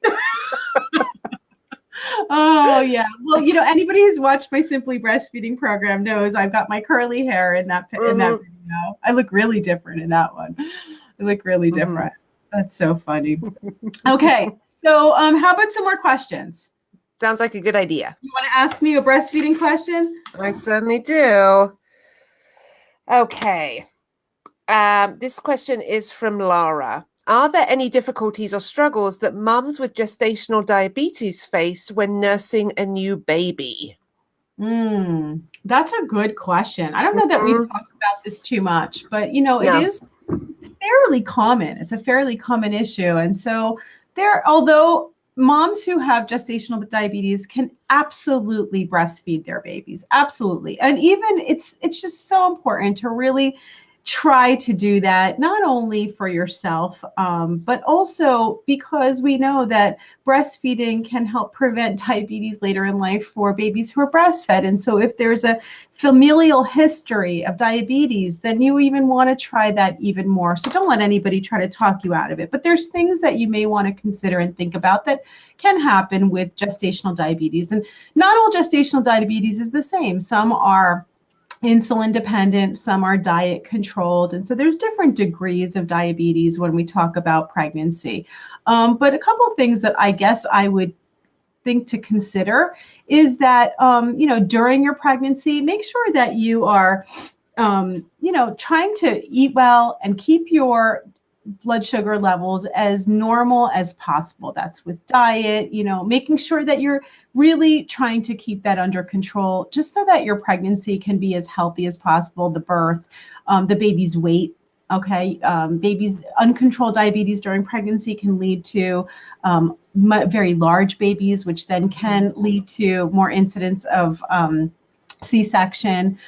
Oh, yeah. Well, anybody who's watched my Simply Breastfeeding program knows I've got my curly hair in that video. I look really different in that one. I look really different. That's so funny. Okay. So how about some more questions? Sounds like a good idea. You want to ask me a breastfeeding question? I certainly do. Okay. This question is from Lara. Are there any difficulties or struggles that mums with gestational diabetes face when nursing a new baby? That's a good question. I don't know that we've talked about this too much, but it's fairly common. It's a fairly common issue. And so although moms who have gestational diabetes can absolutely breastfeed their babies, absolutely. And even it's just so important to really try to do that, not only for yourself, but also because we know that breastfeeding can help prevent diabetes later in life for babies who are breastfed. And so if there's a familial history of diabetes, then you even want to try that even more. So don't let anybody try to talk you out of it. But there's things that you may want to consider and think about that can happen with gestational diabetes. And not all gestational diabetes is the same. Some are insulin dependent, some are diet controlled. And so there's different degrees of diabetes when we talk about pregnancy. But a couple of things that I guess I would think to consider is that, during your pregnancy, make sure that you are, trying to eat well and keep your blood sugar levels as normal as possible. That's with diet, making sure that you're really trying to keep that under control, just so that your pregnancy can be as healthy as possible, the birth, the baby's weight. Okay. Babies, uncontrolled diabetes during pregnancy can lead to very large babies, which then can lead to more incidents of C-section.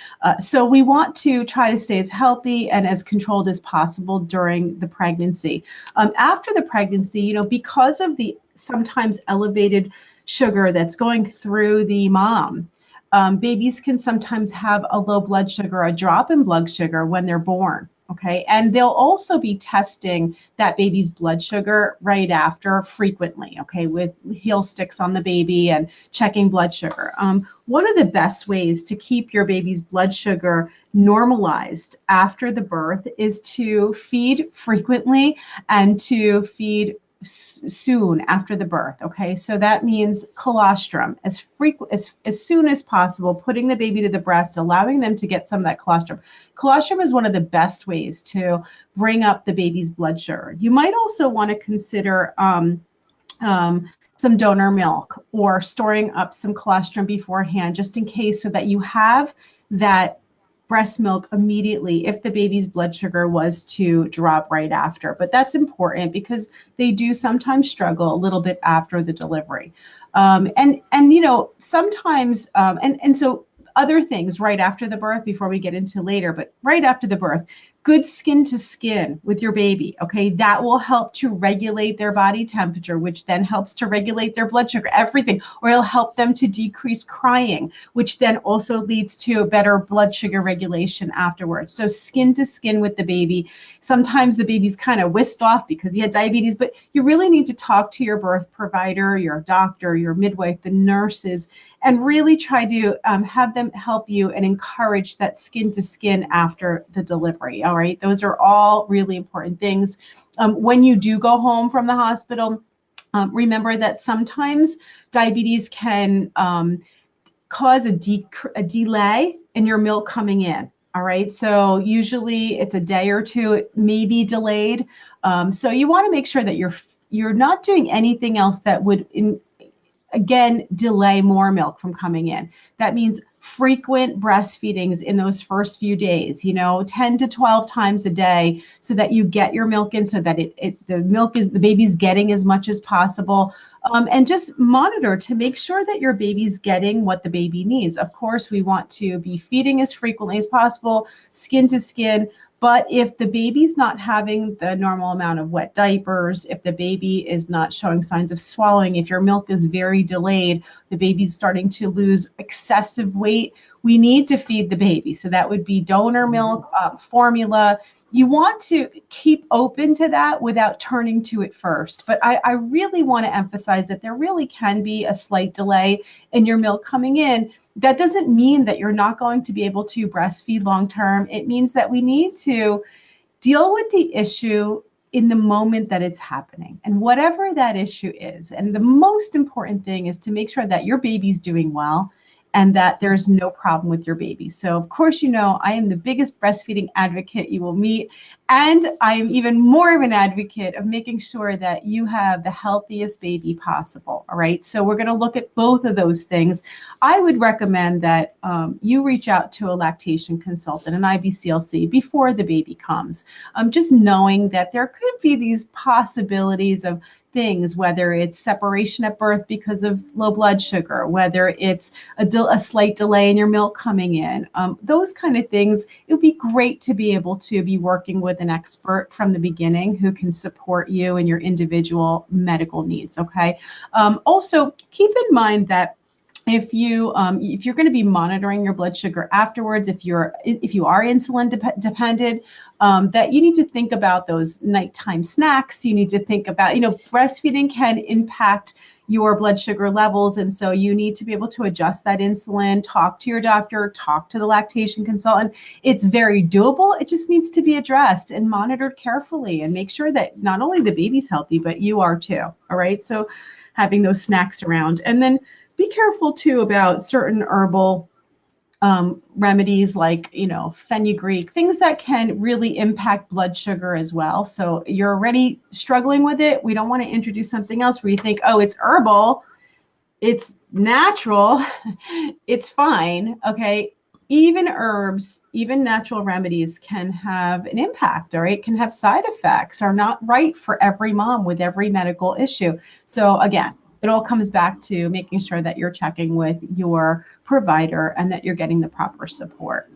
So we want to try to stay as healthy and as controlled as possible during the pregnancy. After the pregnancy, because of the sometimes elevated sugar that's going through the mom, babies can sometimes have a low blood sugar, a drop in blood sugar when they're born. Okay. And they'll also be testing that baby's blood sugar right after frequently. Okay. With heel sticks on the baby and checking blood sugar. One of the best ways to keep your baby's blood sugar normalized after the birth is to feed frequently and to feed soon after the birth. Okay, so that means colostrum as soon as possible, putting the baby to the breast, allowing them to get some of that colostrum. Colostrum is one of the best ways to bring up the baby's blood sugar. You might also want to consider some donor milk or storing up some colostrum beforehand, just in case, so that you have that breast milk immediately if the baby's blood sugar was to drop right after. But that's important because they do sometimes struggle a little bit after the delivery. Sometimes, and so other things right after the birth before we get into later, but right after the birth, good skin to skin with your baby. Okay. That will help to regulate their body temperature, which then helps to regulate their blood sugar, everything, or it'll help them to decrease crying, which then also leads to better blood sugar regulation afterwards. So skin to skin with the baby. Sometimes the baby's kind of whisked off because he had diabetes, but you really need to talk to your birth provider, your doctor, your midwife, the nurses, and really try to have them help you and encourage that skin to skin after the delivery. All right. Those are all really important things. When you do go home from the hospital, remember that sometimes diabetes can cause a delay in your milk coming in. All right. So usually it's a day or two, it may be delayed. So you want to make sure that you're not doing anything else that would again delay more milk from coming in. That means frequent breastfeedings in those first few days, 10 to 12 times a day, so that you get your milk in, so that the baby's getting as much as possible. And just monitor to make sure that your baby's getting what the baby needs. Of course, we want to be feeding as frequently as possible, skin to skin. But if the baby's not having the normal amount of wet diapers, if the baby is not showing signs of swallowing, if your milk is very delayed, the baby's starting to lose excessive weight right? We need to feed the baby. So that would be donor milk, formula. You want to keep open to that without turning to it first. But I really want to emphasize that there really can be a slight delay in your milk coming in. That doesn't mean that you're not going to be able to breastfeed long term. It means that we need to deal with the issue in the moment that it's happening, and whatever that issue is. And the most important thing is to make sure that your baby's doing well and that there's no problem with your baby. So of course, you know, I am the biggest breastfeeding advocate you will meet. And I am even more of an advocate of making sure that you have the healthiest baby possible. All right. So we're going to look at both of those things. I would recommend that you reach out to a lactation consultant, an IBCLC, before the baby comes. Just knowing that there could be these possibilities of things, whether it's separation at birth because of low blood sugar, whether it's a slight delay in your milk coming in, those kind of things. It would be great to be able to be working with an expert from the beginning who can support you and your individual medical needs. Okay. Also, keep in mind that if you're going to be monitoring your blood sugar afterwards, if you are insulin dependent, that you need to think about those nighttime snacks. You need to think about, breastfeeding can impact your blood sugar levels. And so you need to be able to adjust that insulin, talk to your doctor, talk to the lactation consultant. It's very doable. It just needs to be addressed and monitored carefully and make sure that not only the baby's healthy, but you are too. All right. So having those snacks around. And then be careful too about certain herbal remedies like, fenugreek, things that can really impact blood sugar as well. So you're already struggling with it. We don't want to introduce something else where you think, oh, it's herbal, it's natural, it's fine. Okay. Even herbs, even natural remedies can have an impact, all right? Can have side effects, are not right for every mom with every medical issue. So again, it all comes back to making sure that you're checking with your provider and that you're getting the proper support.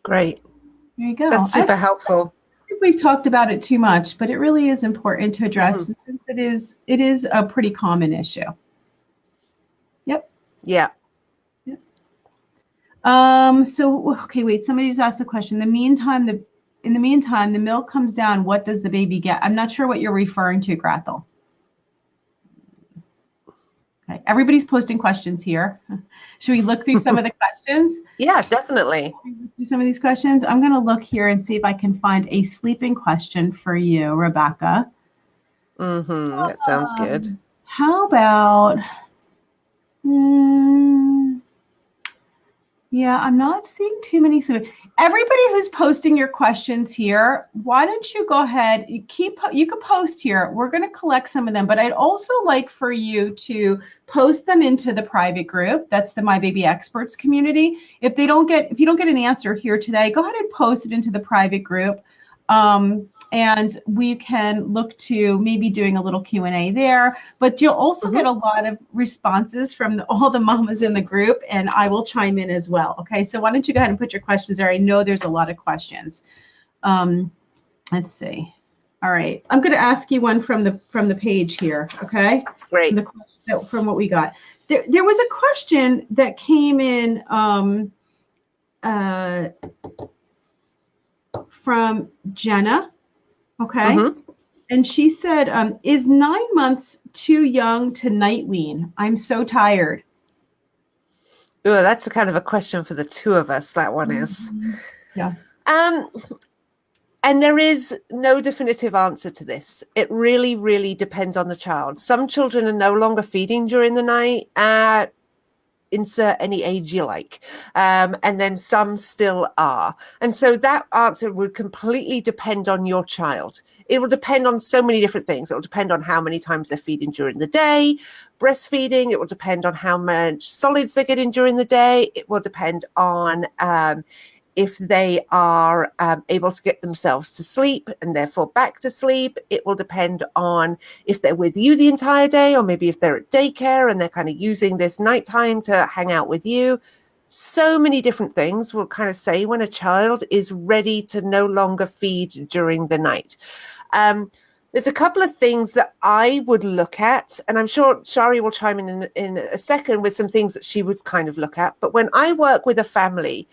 Great. There you go. That's super helpful. I think we've talked about it too much, but it really is important to address since it is a pretty common issue. Yep. Yeah. Yep. So, okay, wait, somebody just asked a question. In the meantime, the milk comes down. What does the baby get? I'm not sure what you're referring to, Grathel. Okay, everybody's posting questions here. Should we look through some of the questions? Yeah, definitely. Through some of these questions. I'm going to look here and see if I can find a sleeping question for you, Rebecca. That sounds good. How about, yeah, I'm not seeing too many. So everybody who's posting your questions here, why don't you go ahead, you can post here. We're going to collect some of them, but I'd also like for you to post them into the private group. That's the My Baby Experts community. If you don't get an answer here today, go ahead and post it into the private group. And we can look to maybe doing a little Q&A there, but you'll also get a lot of responses from all the mamas in the group, and I will chime in as well. Okay, so why don't you go ahead and put your questions there? I know there's a lot of questions. Let's see. All right, I'm going to ask you one from the page here. Okay, great. From what we got, there was a question that came in from Jenna. Okay. And she said, is 9 months too young to night wean? I'm so tired. Oh, that's a kind of a question for the two of us. That one is. Yeah. And there is no definitive answer to this. It really, really depends on the child. Some children are no longer feeding during the night at insert any age you like. And then some still are. And so that answer would completely depend on your child. It will depend on so many different things. It will depend on how many times they're feeding during the day, breastfeeding. It will depend on how much solids they're getting during the day. It will depend on if they are able to get themselves to sleep and therefore back to sleep. It will depend on if they're with you the entire day, or maybe if they're at daycare and they're kind of using this nighttime to hang out with you. So many different things will kind of say when a child is ready to no longer feed during the night. There's a couple of things that I would look at, and I'm sure Shari will chime in a second with some things that she would kind of look at. But when I work with a family,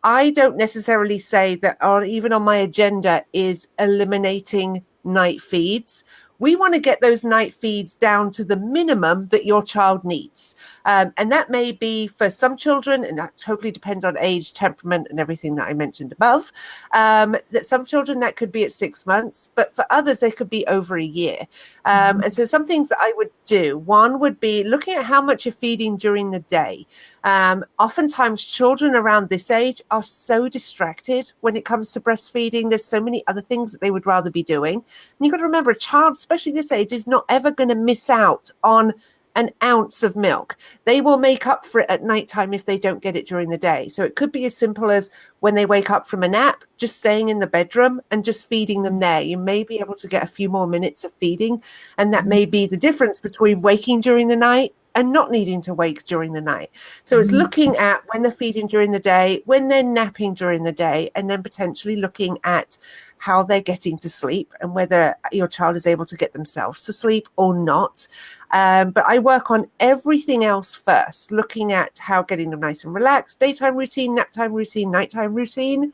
I don't necessarily say that, or even on my agenda, is eliminating night feeds. We want to get those night feeds down to the minimum that your child needs. And that may be for some children, and that totally depends on age, temperament, and everything that I mentioned above. That some children that could be at 6 months, but for others, they could be over a year. And so some things that I would do, one would be looking at how much you're feeding during the day. Oftentimes children around this age are so distracted when it comes to breastfeeding. There's so many other things that they would rather be doing. And you've got to remember, a child, especially this age, is not ever going to miss out on an ounce of milk. They will make up for it at nighttime if they don't get it during the day. So it could be as simple as when they wake up from a nap, just staying in the bedroom and just feeding them there. You may be able to get a few more minutes of feeding, and that may be the difference between waking during the night and not needing to wake during the night. So it's looking at when they're feeding during the day, when they're napping during the day, and then potentially looking at how they're getting to sleep and whether your child is able to get themselves to sleep or not. But I work on everything else first, looking at how getting them nice and relaxed, daytime routine, nap time routine, nighttime routine.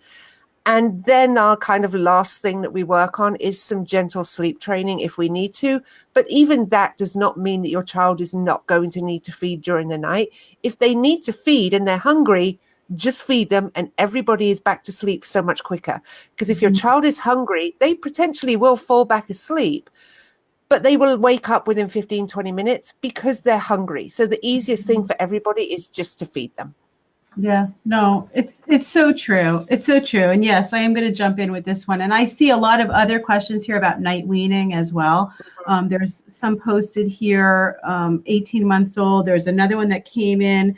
And then our kind of last thing that we work on is some gentle sleep training if we need to. But even that does not mean that your child is not going to need to feed during the night. If they need to feed and they're hungry, just feed them and everybody is back to sleep so much quicker. Because if your child is hungry, they potentially will fall back asleep, but they will wake up within 15, 20 minutes because they're hungry. So the easiest thing for everybody is just to feed them. Yeah, no, it's so true. It's so true. And yes, I am going to jump in with this one. And I see a lot of other questions here about night weaning as well. There's some posted here, 18 months old. There's another one that came in.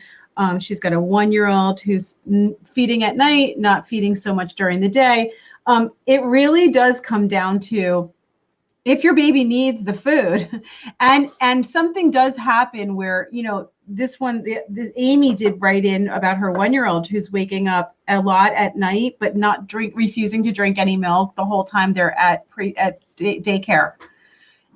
She's got a 1-year-old who's feeding at night, not feeding so much during the day. It really does come down to if your baby needs the food and something does happen where, you know, this one, the Amy did write in about her 1-year-old who's waking up a lot at night, but refusing to drink any milk the whole time they're at daycare.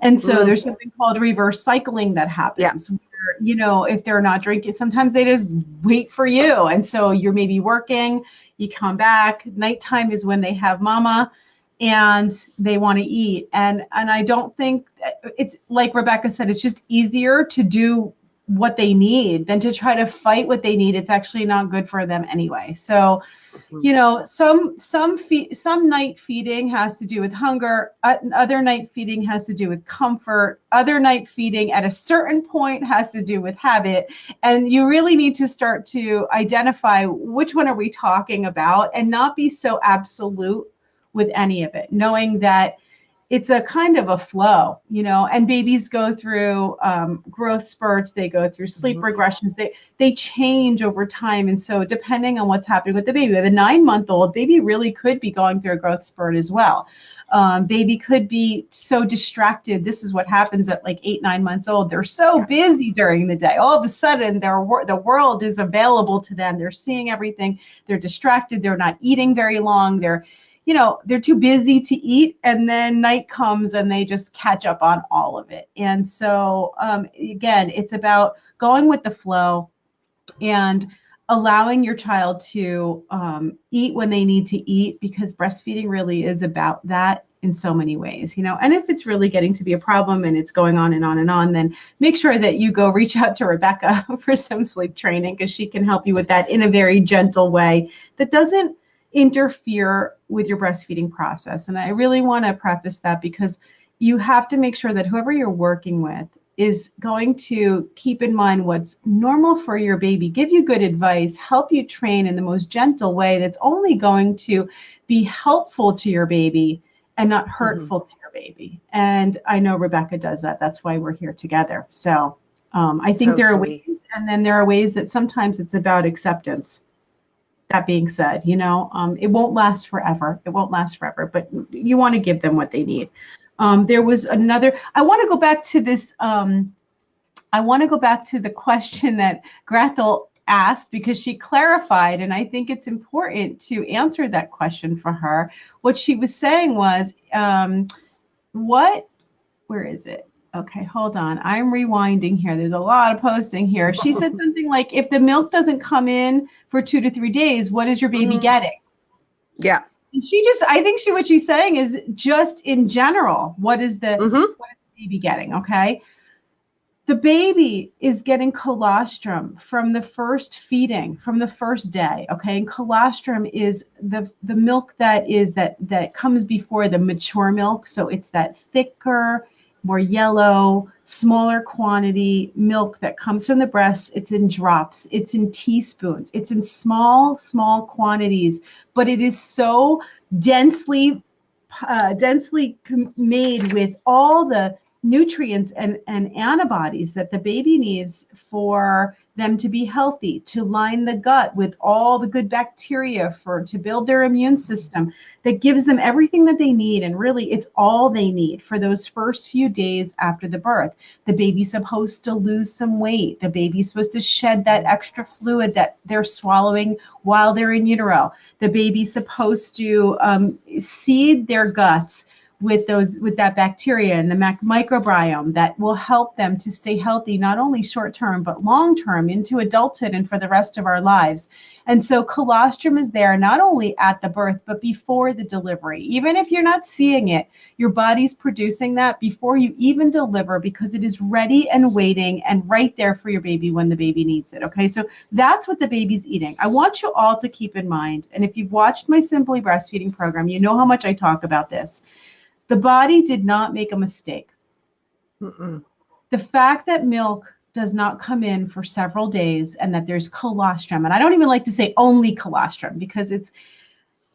And so there's something called reverse cycling that happens. Where, you know, if they're not drinking, sometimes they just wait for you. And so you're maybe working, you come back, nighttime is when they have mama and they want to eat. And I don't think it's like Rebecca said, it's just easier to do what they need than to try to fight what they need. It's actually not good for them anyway. So, you know, some night feeding has to do with hunger. Other night feeding has to do with comfort. Other night feeding at a certain point has to do with habit. And you really need to start to identify which one are we talking about and not be so absolute with any of it, knowing that it's a kind of a flow, you know, and babies go through growth spurts, they go through sleep regressions, they change over time. And so depending on what's happening with the baby, with a 9-month-old, baby really could be going through a growth spurt as well. Baby could be so distracted. This is what happens at like 8, 9 months old. They're so busy during the day. All of a sudden, the world is available to them. They're seeing everything. They're distracted. They're not eating very long. They're too busy to eat, and then night comes and they just catch up on all of it. And so, again, it's about going with the flow and allowing your child to eat when they need to eat, because breastfeeding really is about that in so many ways, you know. And if it's really getting to be a problem and it's going on and on and on, then make sure that you go reach out to Rebecca for some sleep training, because she can help you with that in a very gentle way that doesn't interfere with your breastfeeding process. And I really want to preface that, because you have to make sure that whoever you're working with is going to keep in mind what's normal for your baby, give you good advice, help you train in the most gentle way that's only going to be helpful to your baby and not hurtful to your baby. And I know Rebecca does that. That's why we're here together. So I think there are ways, and then there are ways that sometimes it's about acceptance. That being said, you know, it won't last forever. It won't last forever, but you want to give them what they need. There was another, I want to go back to this. I want to go back to the question that Gretel asked, because she clarified, and I think it's important to answer that question for her. What she was saying was, what where is it? Okay, hold on. I'm rewinding here. There's a lot of posting here. She said something like, if the milk doesn't come in for 2 to 3 days, what is your baby getting? Yeah. And I think what she's saying is just in general, what is the baby getting? Okay. The baby is getting colostrum from the first feeding, from the first day. Okay. And colostrum is the milk that comes before the mature milk. So it's that thicker, more yellow, smaller quantity milk that comes from the breast. It's in drops, it's in teaspoons, it's in small quantities, but it is so densely made with all the nutrients and antibodies that the baby needs for them to be healthy, to line the gut with all the good bacteria to build their immune system, that gives them everything that they need. And really, it's all they need for those first few days after the birth. The baby's supposed to lose some weight. The baby's supposed to shed that extra fluid that they're swallowing while they're in utero. The baby's supposed to seed their guts with that bacteria and the microbiome that will help them to stay healthy, not only short term, but long term into adulthood and for the rest of our lives. And so colostrum is there not only at the birth, but before the delivery. Even if you're not seeing it, your body's producing that before you even deliver, because it is ready and waiting and right there for your baby when the baby needs it. Okay, so that's what the baby's eating. I want you all to keep in mind, and if you've watched my Simply Breastfeeding program, you know how much I talk about this. The body did not make a mistake. The fact that milk does not come in for several days and that there's colostrum, and I don't even like to say only colostrum, because it's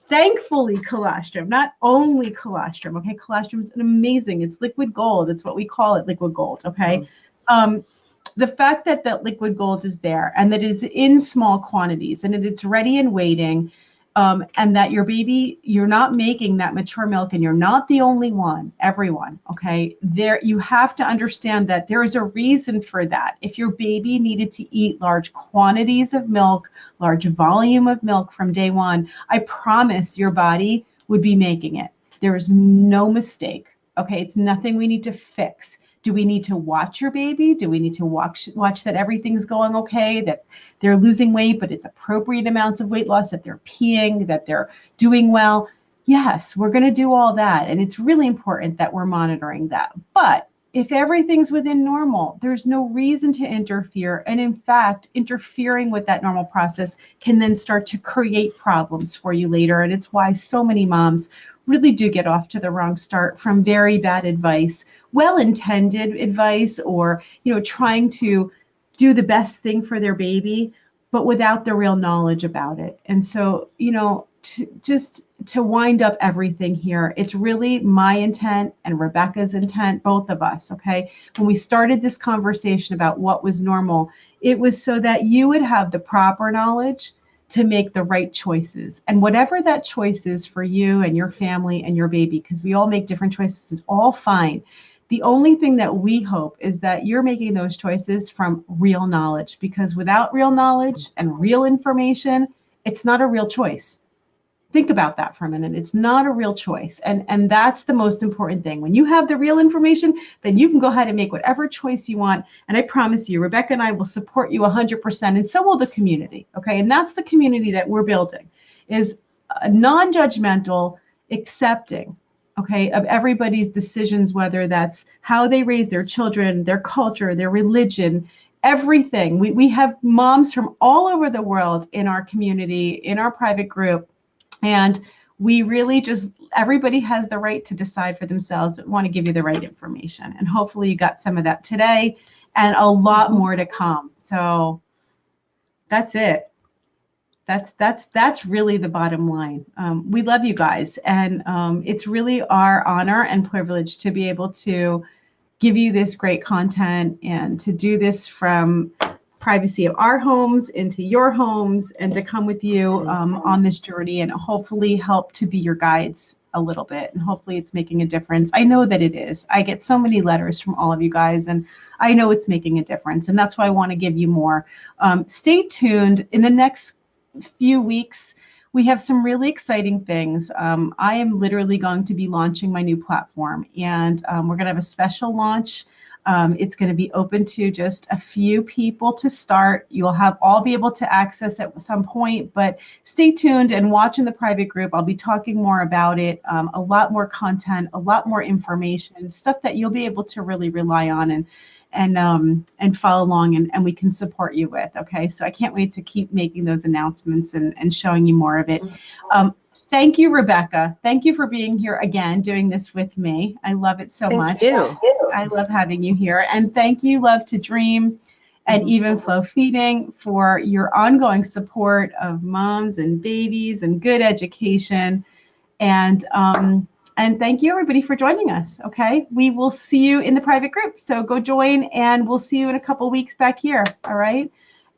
thankfully colostrum, not only colostrum. Okay, colostrum is amazing. It's liquid gold. It's what we call it, liquid gold. Okay. The fact that that liquid gold is there and that it is in small quantities and that it's ready and waiting, and that your baby, you're not making that mature milk, and you're not the only one, everyone, okay? You have to understand that there is a reason for that. If your baby needed to eat large quantities of milk, large volume of milk from day one, I promise your body would be making it. There is no mistake, okay? It's nothing we need to fix. Do we need to watch your baby? Do we need to watch that everything's going okay, that they're losing weight, but it's appropriate amounts of weight loss, that they're peeing, that they're doing well? Yes, we're going to do all that. And it's really important that we're monitoring that. But if everything's within normal, there's no reason to interfere. And in fact, interfering with that normal process can then start to create problems for you later. And it's why so many moms really do get off to the wrong start from very bad advice, well-intended advice, or, trying to do the best thing for their baby, but without the real knowledge about it. And so, just to wind up everything here, it's really my intent and Rebecca's intent, both of us, okay? When we started this conversation about what was normal, it was so that you would have the proper knowledge to make the right choices. And whatever that choice is for you and your family and your baby, because we all make different choices, it's all fine. The only thing that we hope is that you're making those choices from real knowledge, because without real knowledge and real information, it's not a real choice. Think about that for a minute. It's not a real choice. And that's the most important thing. When you have the real information, then you can go ahead and make whatever choice you want. And I promise you, Rebecca and I will support you 100%. And so will the community. Okay. And that's the community that we're building, is a non-judgmental, accepting, okay, of everybody's decisions, whether that's how they raise their children, their culture, their religion, everything. We have moms from all over the world in our community, in our private group. And we really everybody has the right to decide for themselves. We want to give you the right information. And hopefully you got some of that today and a lot more to come. So that's it. That's really the bottom line. We love you guys. And it's really our honor and privilege to be able to give you this great content and to do this from privacy of our homes into your homes, and to come with you on this journey and hopefully help to be your guides a little bit. And hopefully it's making a difference. I know that it is. I get so many letters from all of you guys, and I know it's making a difference. And that's why I want to give you more. Stay tuned. In the next few weeks, we have some really exciting things. I am literally going to be launching my new platform, and we're going to have a special launch. It's going to be open to just a few people to start. You'll all be able to access at some point, but stay tuned and watch in the private group. I'll be talking more about it, a lot more content, a lot more information, stuff that you'll be able to really rely on and follow along, and we can support you with. Okay, so I can't wait to keep making those announcements and showing you more of it. Thank you, Rebecca. Thank you for being here again, doing this with me. I love it so much. Thank you. I love having you here. And thank you, Love to Dream and Even Flow Feeding, for your ongoing support of moms and babies and good education. And thank you, everybody, for joining us. Okay, we will see you in the private group. So go join, and we'll see you in a couple weeks back here. All right.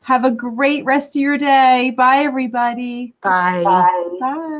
Have a great rest of your day. Bye, everybody. Bye. Bye.